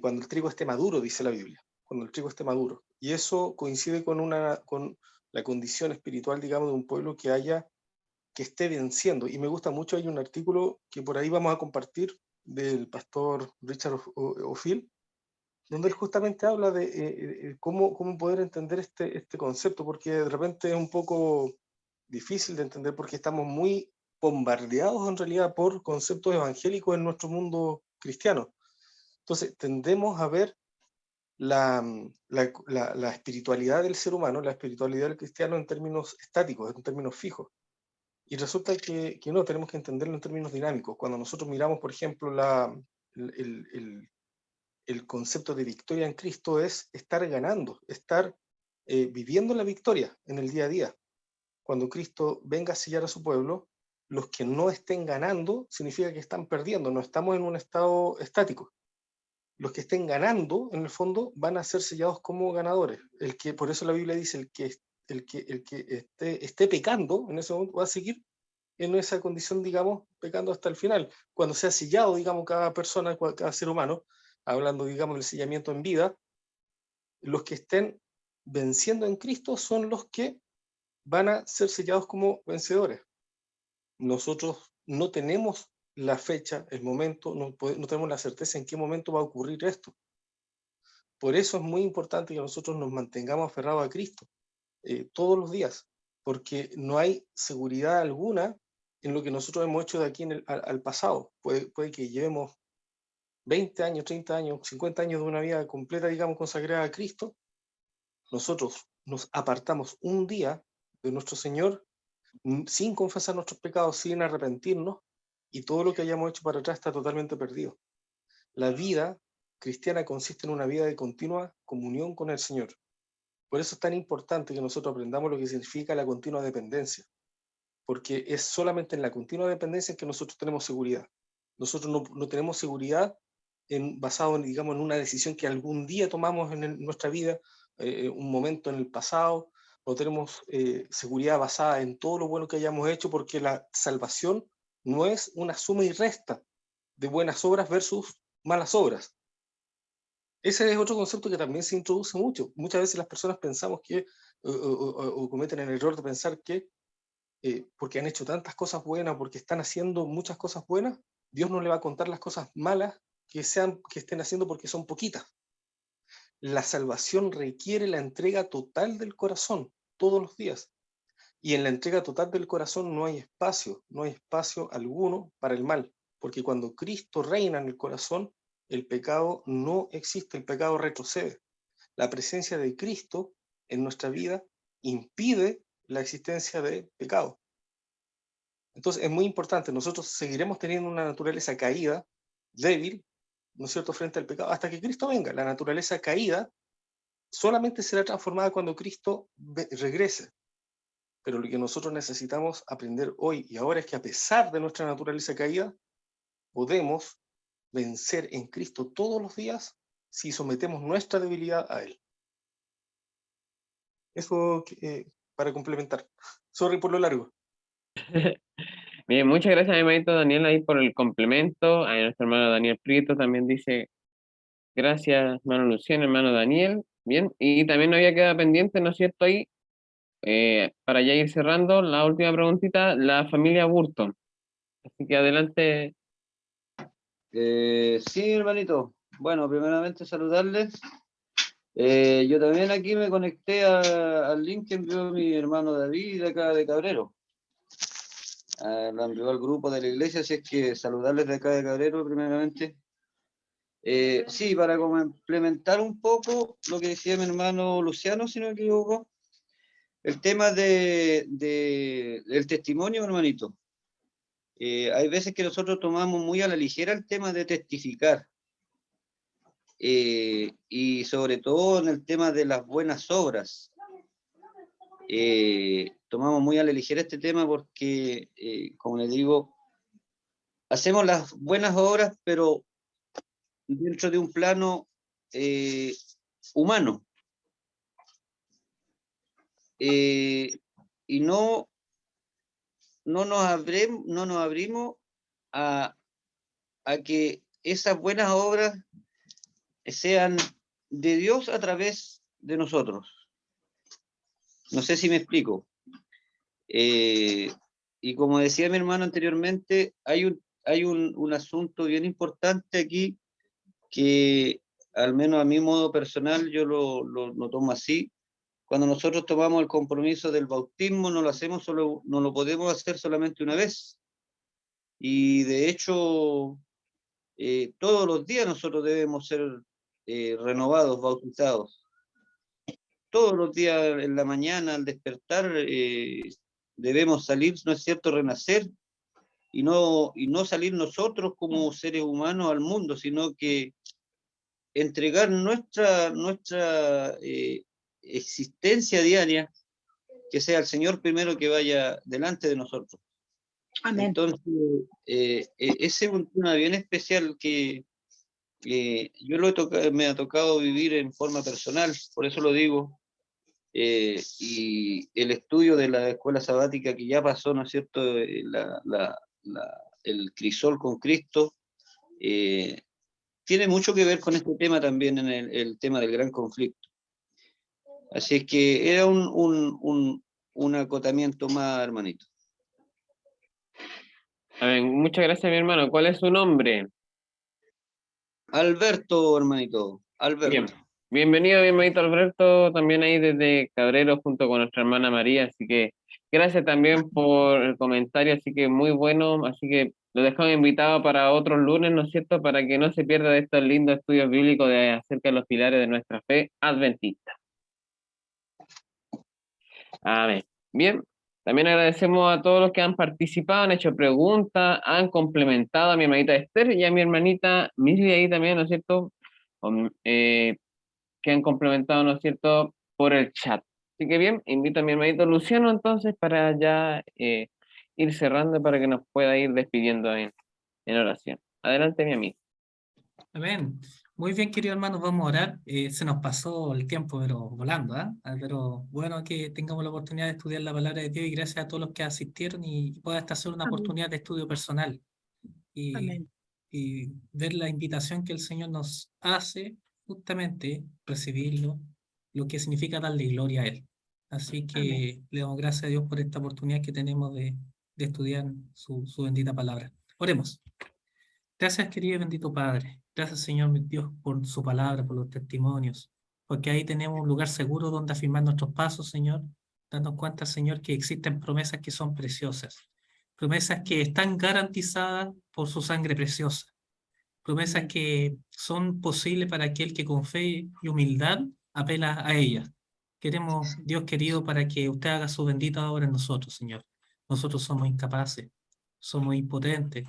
Cuando el trigo esté maduro, dice la Biblia, cuando el trigo esté maduro. Y eso coincide con la condición espiritual, digamos, de un pueblo que esté venciendo. Y me gusta mucho, hay un artículo que por ahí vamos a compartir del pastor Richard O'Feel, donde él justamente habla de cómo poder entender este concepto, porque de repente es un poco difícil de entender porque estamos muy bombardeados en realidad por conceptos evangélicos en nuestro mundo cristiano. Entonces tendemos a ver la espiritualidad del ser humano, la espiritualidad del cristiano en términos estáticos, en términos fijos. Y resulta que no, tenemos que entenderlo en términos dinámicos. Cuando nosotros miramos, por ejemplo, el concepto de victoria en Cristo es estar ganando, estar viviendo la victoria en el día a día. Cuando Cristo venga a sellar a su pueblo, los que no estén ganando significa que están perdiendo, no estamos en un estado estático. Los que estén ganando, en el fondo, van a ser sellados como ganadores. Por eso la Biblia dice, el que esté pecando, en ese momento va a seguir en esa condición, digamos, pecando hasta el final. Cuando sea sellado, digamos, cada persona, cada ser humano, hablando, digamos, del sellamiento en vida, los que estén venciendo en Cristo son los que van a ser sellados como vencedores. Nosotros no tenemos la fecha, el momento, no tenemos la certeza en qué momento va a ocurrir esto. Por eso es muy importante que nosotros nos mantengamos aferrados a Cristo todos los días, porque no hay seguridad alguna en lo que nosotros hemos hecho de aquí al pasado. Puede que llevemos 20 años, 30 años, 50 años de una vida completa, digamos, consagrada a Cristo. Nosotros nos apartamos un día de nuestro Señor sin confesar nuestros pecados, sin arrepentirnos, y todo lo que hayamos hecho para atrás está totalmente perdido. La vida cristiana consiste en una vida de continua comunión con el Señor. Por eso es tan importante que nosotros aprendamos lo que significa la continua dependencia, porque es solamente en la continua dependencia en que nosotros tenemos seguridad. Nosotros no tenemos seguridad basado, digamos, en una decisión que algún día tomamos en nuestra vida, un momento en el pasado. No tenemos seguridad basada en todo lo bueno que hayamos hecho, porque la salvación no es una suma y resta de buenas obras versus malas obras. Ese es otro concepto que también se introduce mucho. Muchas veces las personas pensamos que, o cometen el error de pensar que porque han hecho tantas cosas buenas, porque están haciendo muchas cosas buenas, Dios no le va a contar las cosas malas que estén haciendo porque son poquitas. La salvación requiere la entrega total del corazón, todos los días. Y en la entrega total del corazón no hay espacio alguno para el mal, porque cuando Cristo reina en el corazón, el pecado no existe, el pecado retrocede. La presencia de Cristo en nuestra vida impide la existencia de pecado. Entonces es muy importante, nosotros seguiremos teniendo una naturaleza caída, débil, ¿no es cierto?, frente al pecado, hasta que Cristo venga. La naturaleza caída solamente será transformada cuando Cristo regrese. Pero lo que nosotros necesitamos aprender hoy y ahora es que, a pesar de nuestra naturaleza caída, podemos vencer en Cristo todos los días si sometemos nuestra debilidad a Él. Eso para complementar. Sorry por lo largo. Bien, muchas gracias, mi hermanito Daniel, ahí por el complemento. A nuestro hermano Daniel Prieto también dice, gracias, hermano Luciano, hermano Daniel. Bien, y también nos había quedado pendiente, ¿no es cierto? Ahí, para ya ir cerrando, la última preguntita, la familia Burton. Así que adelante. Sí, hermanito. Bueno, primeramente saludarles. Yo también aquí me conecté al link que envió mi hermano David de acá de Cabrero. Lo envió al grupo de la iglesia, así es que saludarles de acá de Cabrero primeramente. Sí, para complementar un poco lo que decía mi hermano Luciano, si no me equivoco, el tema del testimonio, hermanito. Hay veces que nosotros tomamos muy a la ligera el tema de testificar. Y sobre todo en el tema de las buenas obras. Tomamos muy a la ligera este tema porque, como les digo, hacemos las buenas obras, pero dentro de un plano humano. Y no nos abrimos a que esas buenas obras sean de Dios a través de nosotros. No sé si me explico. Y como decía mi hermano anteriormente, hay un asunto bien importante aquí que, al menos a mi modo personal, yo lo tomo así. Cuando nosotros tomamos el compromiso del bautismo, no lo podemos hacer solamente una vez. Y de hecho, todos los días nosotros debemos ser renovados, bautizados. Todos los días en la mañana, al despertar, debemos salir, ¿no es cierto?, renacer, y no salir nosotros como seres humanos al mundo, sino que entregar nuestra existencia diaria, que sea el Señor primero que vaya delante de nosotros. Amén. Entonces, ese es un tema bien especial que yo me ha tocado vivir en forma personal, por eso lo digo. Y el estudio de la escuela sabática que ya pasó, ¿no es cierto?, el crisol con Cristo, tiene mucho que ver con este tema también, en el tema del gran conflicto. Así es que era un acotamiento más, hermanito. A ver, muchas gracias, mi hermano. ¿Cuál es su nombre? Alberto, hermanito, Alberto. Bien. Bienvenido, bienvenido Alberto, también ahí desde Cabrero junto con nuestra hermana María, así que gracias también por el comentario, así que muy bueno, así que lo dejamos invitado para otros lunes, ¿no es cierto?, para que no se pierda de estos lindos estudios bíblicos acerca de los pilares de nuestra fe adventista. Amén. Bien, También agradecemos a todos los que han participado, han hecho preguntas, han complementado a mi hermanita Esther y a mi hermanita Misli ahí también, ¿no es cierto? Que han complementado, ¿no es cierto?, por el chat. Así que bien, invito a mi hermanito Luciano entonces para ya ir cerrando para que nos pueda ir despidiendo en oración. Adelante, mi amigo. Amén. Muy bien, queridos hermanos, vamos a orar. Se nos pasó el tiempo, pero volando, ¿ah? Pero bueno que tengamos la oportunidad de estudiar la palabra de Dios y gracias a todos los que asistieron y pueda esta ser una Amén. oportunidad de estudio personal y, Amén. y ver la invitación que el Señor nos hace, justamente recibirlo, lo que significa darle gloria a Él. Así que le damos gracias a Dios por esta oportunidad que tenemos de estudiar su bendita palabra. Oremos. Gracias, querido y bendito Padre. Gracias, Señor mi Dios, por su palabra, por los testimonios, porque ahí tenemos un lugar seguro donde afirmar nuestros pasos, Señor, dando cuenta, Señor, que existen promesas que son preciosas, promesas que están garantizadas por su sangre preciosa, promesas que son posibles para aquel que con fe y humildad apela a ellas. Queremos, Dios querido, para que usted haga su bendita obra en nosotros, Señor. Nosotros somos incapaces, somos impotentes,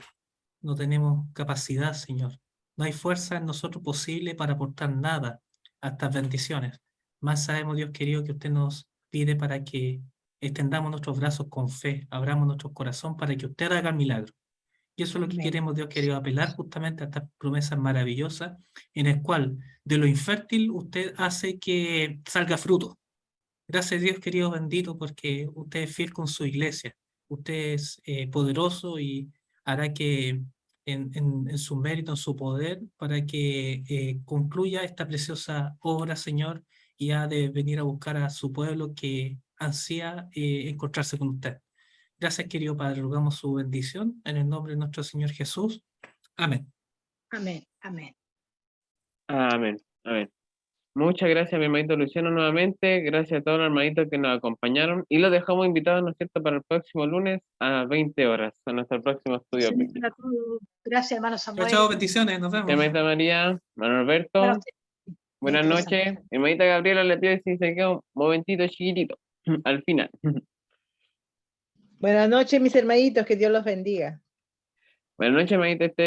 no tenemos capacidad, Señor. No hay fuerza en nosotros posible para aportar nada a estas bendiciones. Más sabemos, Dios querido, que usted nos pide para que extendamos nuestros brazos con fe, abramos nuestro corazón para que usted haga el milagro. Y eso es lo que Amén. queremos, Dios querido, apelar justamente a estas promesas maravillosas, en el cual de lo infértil usted hace que salga fruto. Gracias, Dios querido bendito, porque usted es fiel con su iglesia. Usted es poderoso y hará que en su mérito, en su poder, para que concluya esta preciosa obra, Señor, y ha de venir a buscar a su pueblo que ansía encontrarse con usted. Gracias, querido Padre. Rogamos su bendición en el nombre de nuestro Señor Jesús. Amén. Amén. Amén. Amén. Amén. Muchas gracias, mi hermanito Luciano, nuevamente. Gracias a todos los hermanitos que nos acompañaron. Y los dejamos invitados, ¿no es cierto?, para el próximo lunes a 20 horas, a nuestro próximo estudio Señor, bíblico. a todos. Gracias, hermano Chao, Samuel. chao, bendiciones. Nos vemos. Hermanita María, hermano Alberto, Bueno, buenas interesante. noches. Hermanita Gabriela, le pido si se queda un momentito chiquitito, al final. Buenas noches, mis hermanitos, que Dios los bendiga. Buenas noches, hermanita Esther.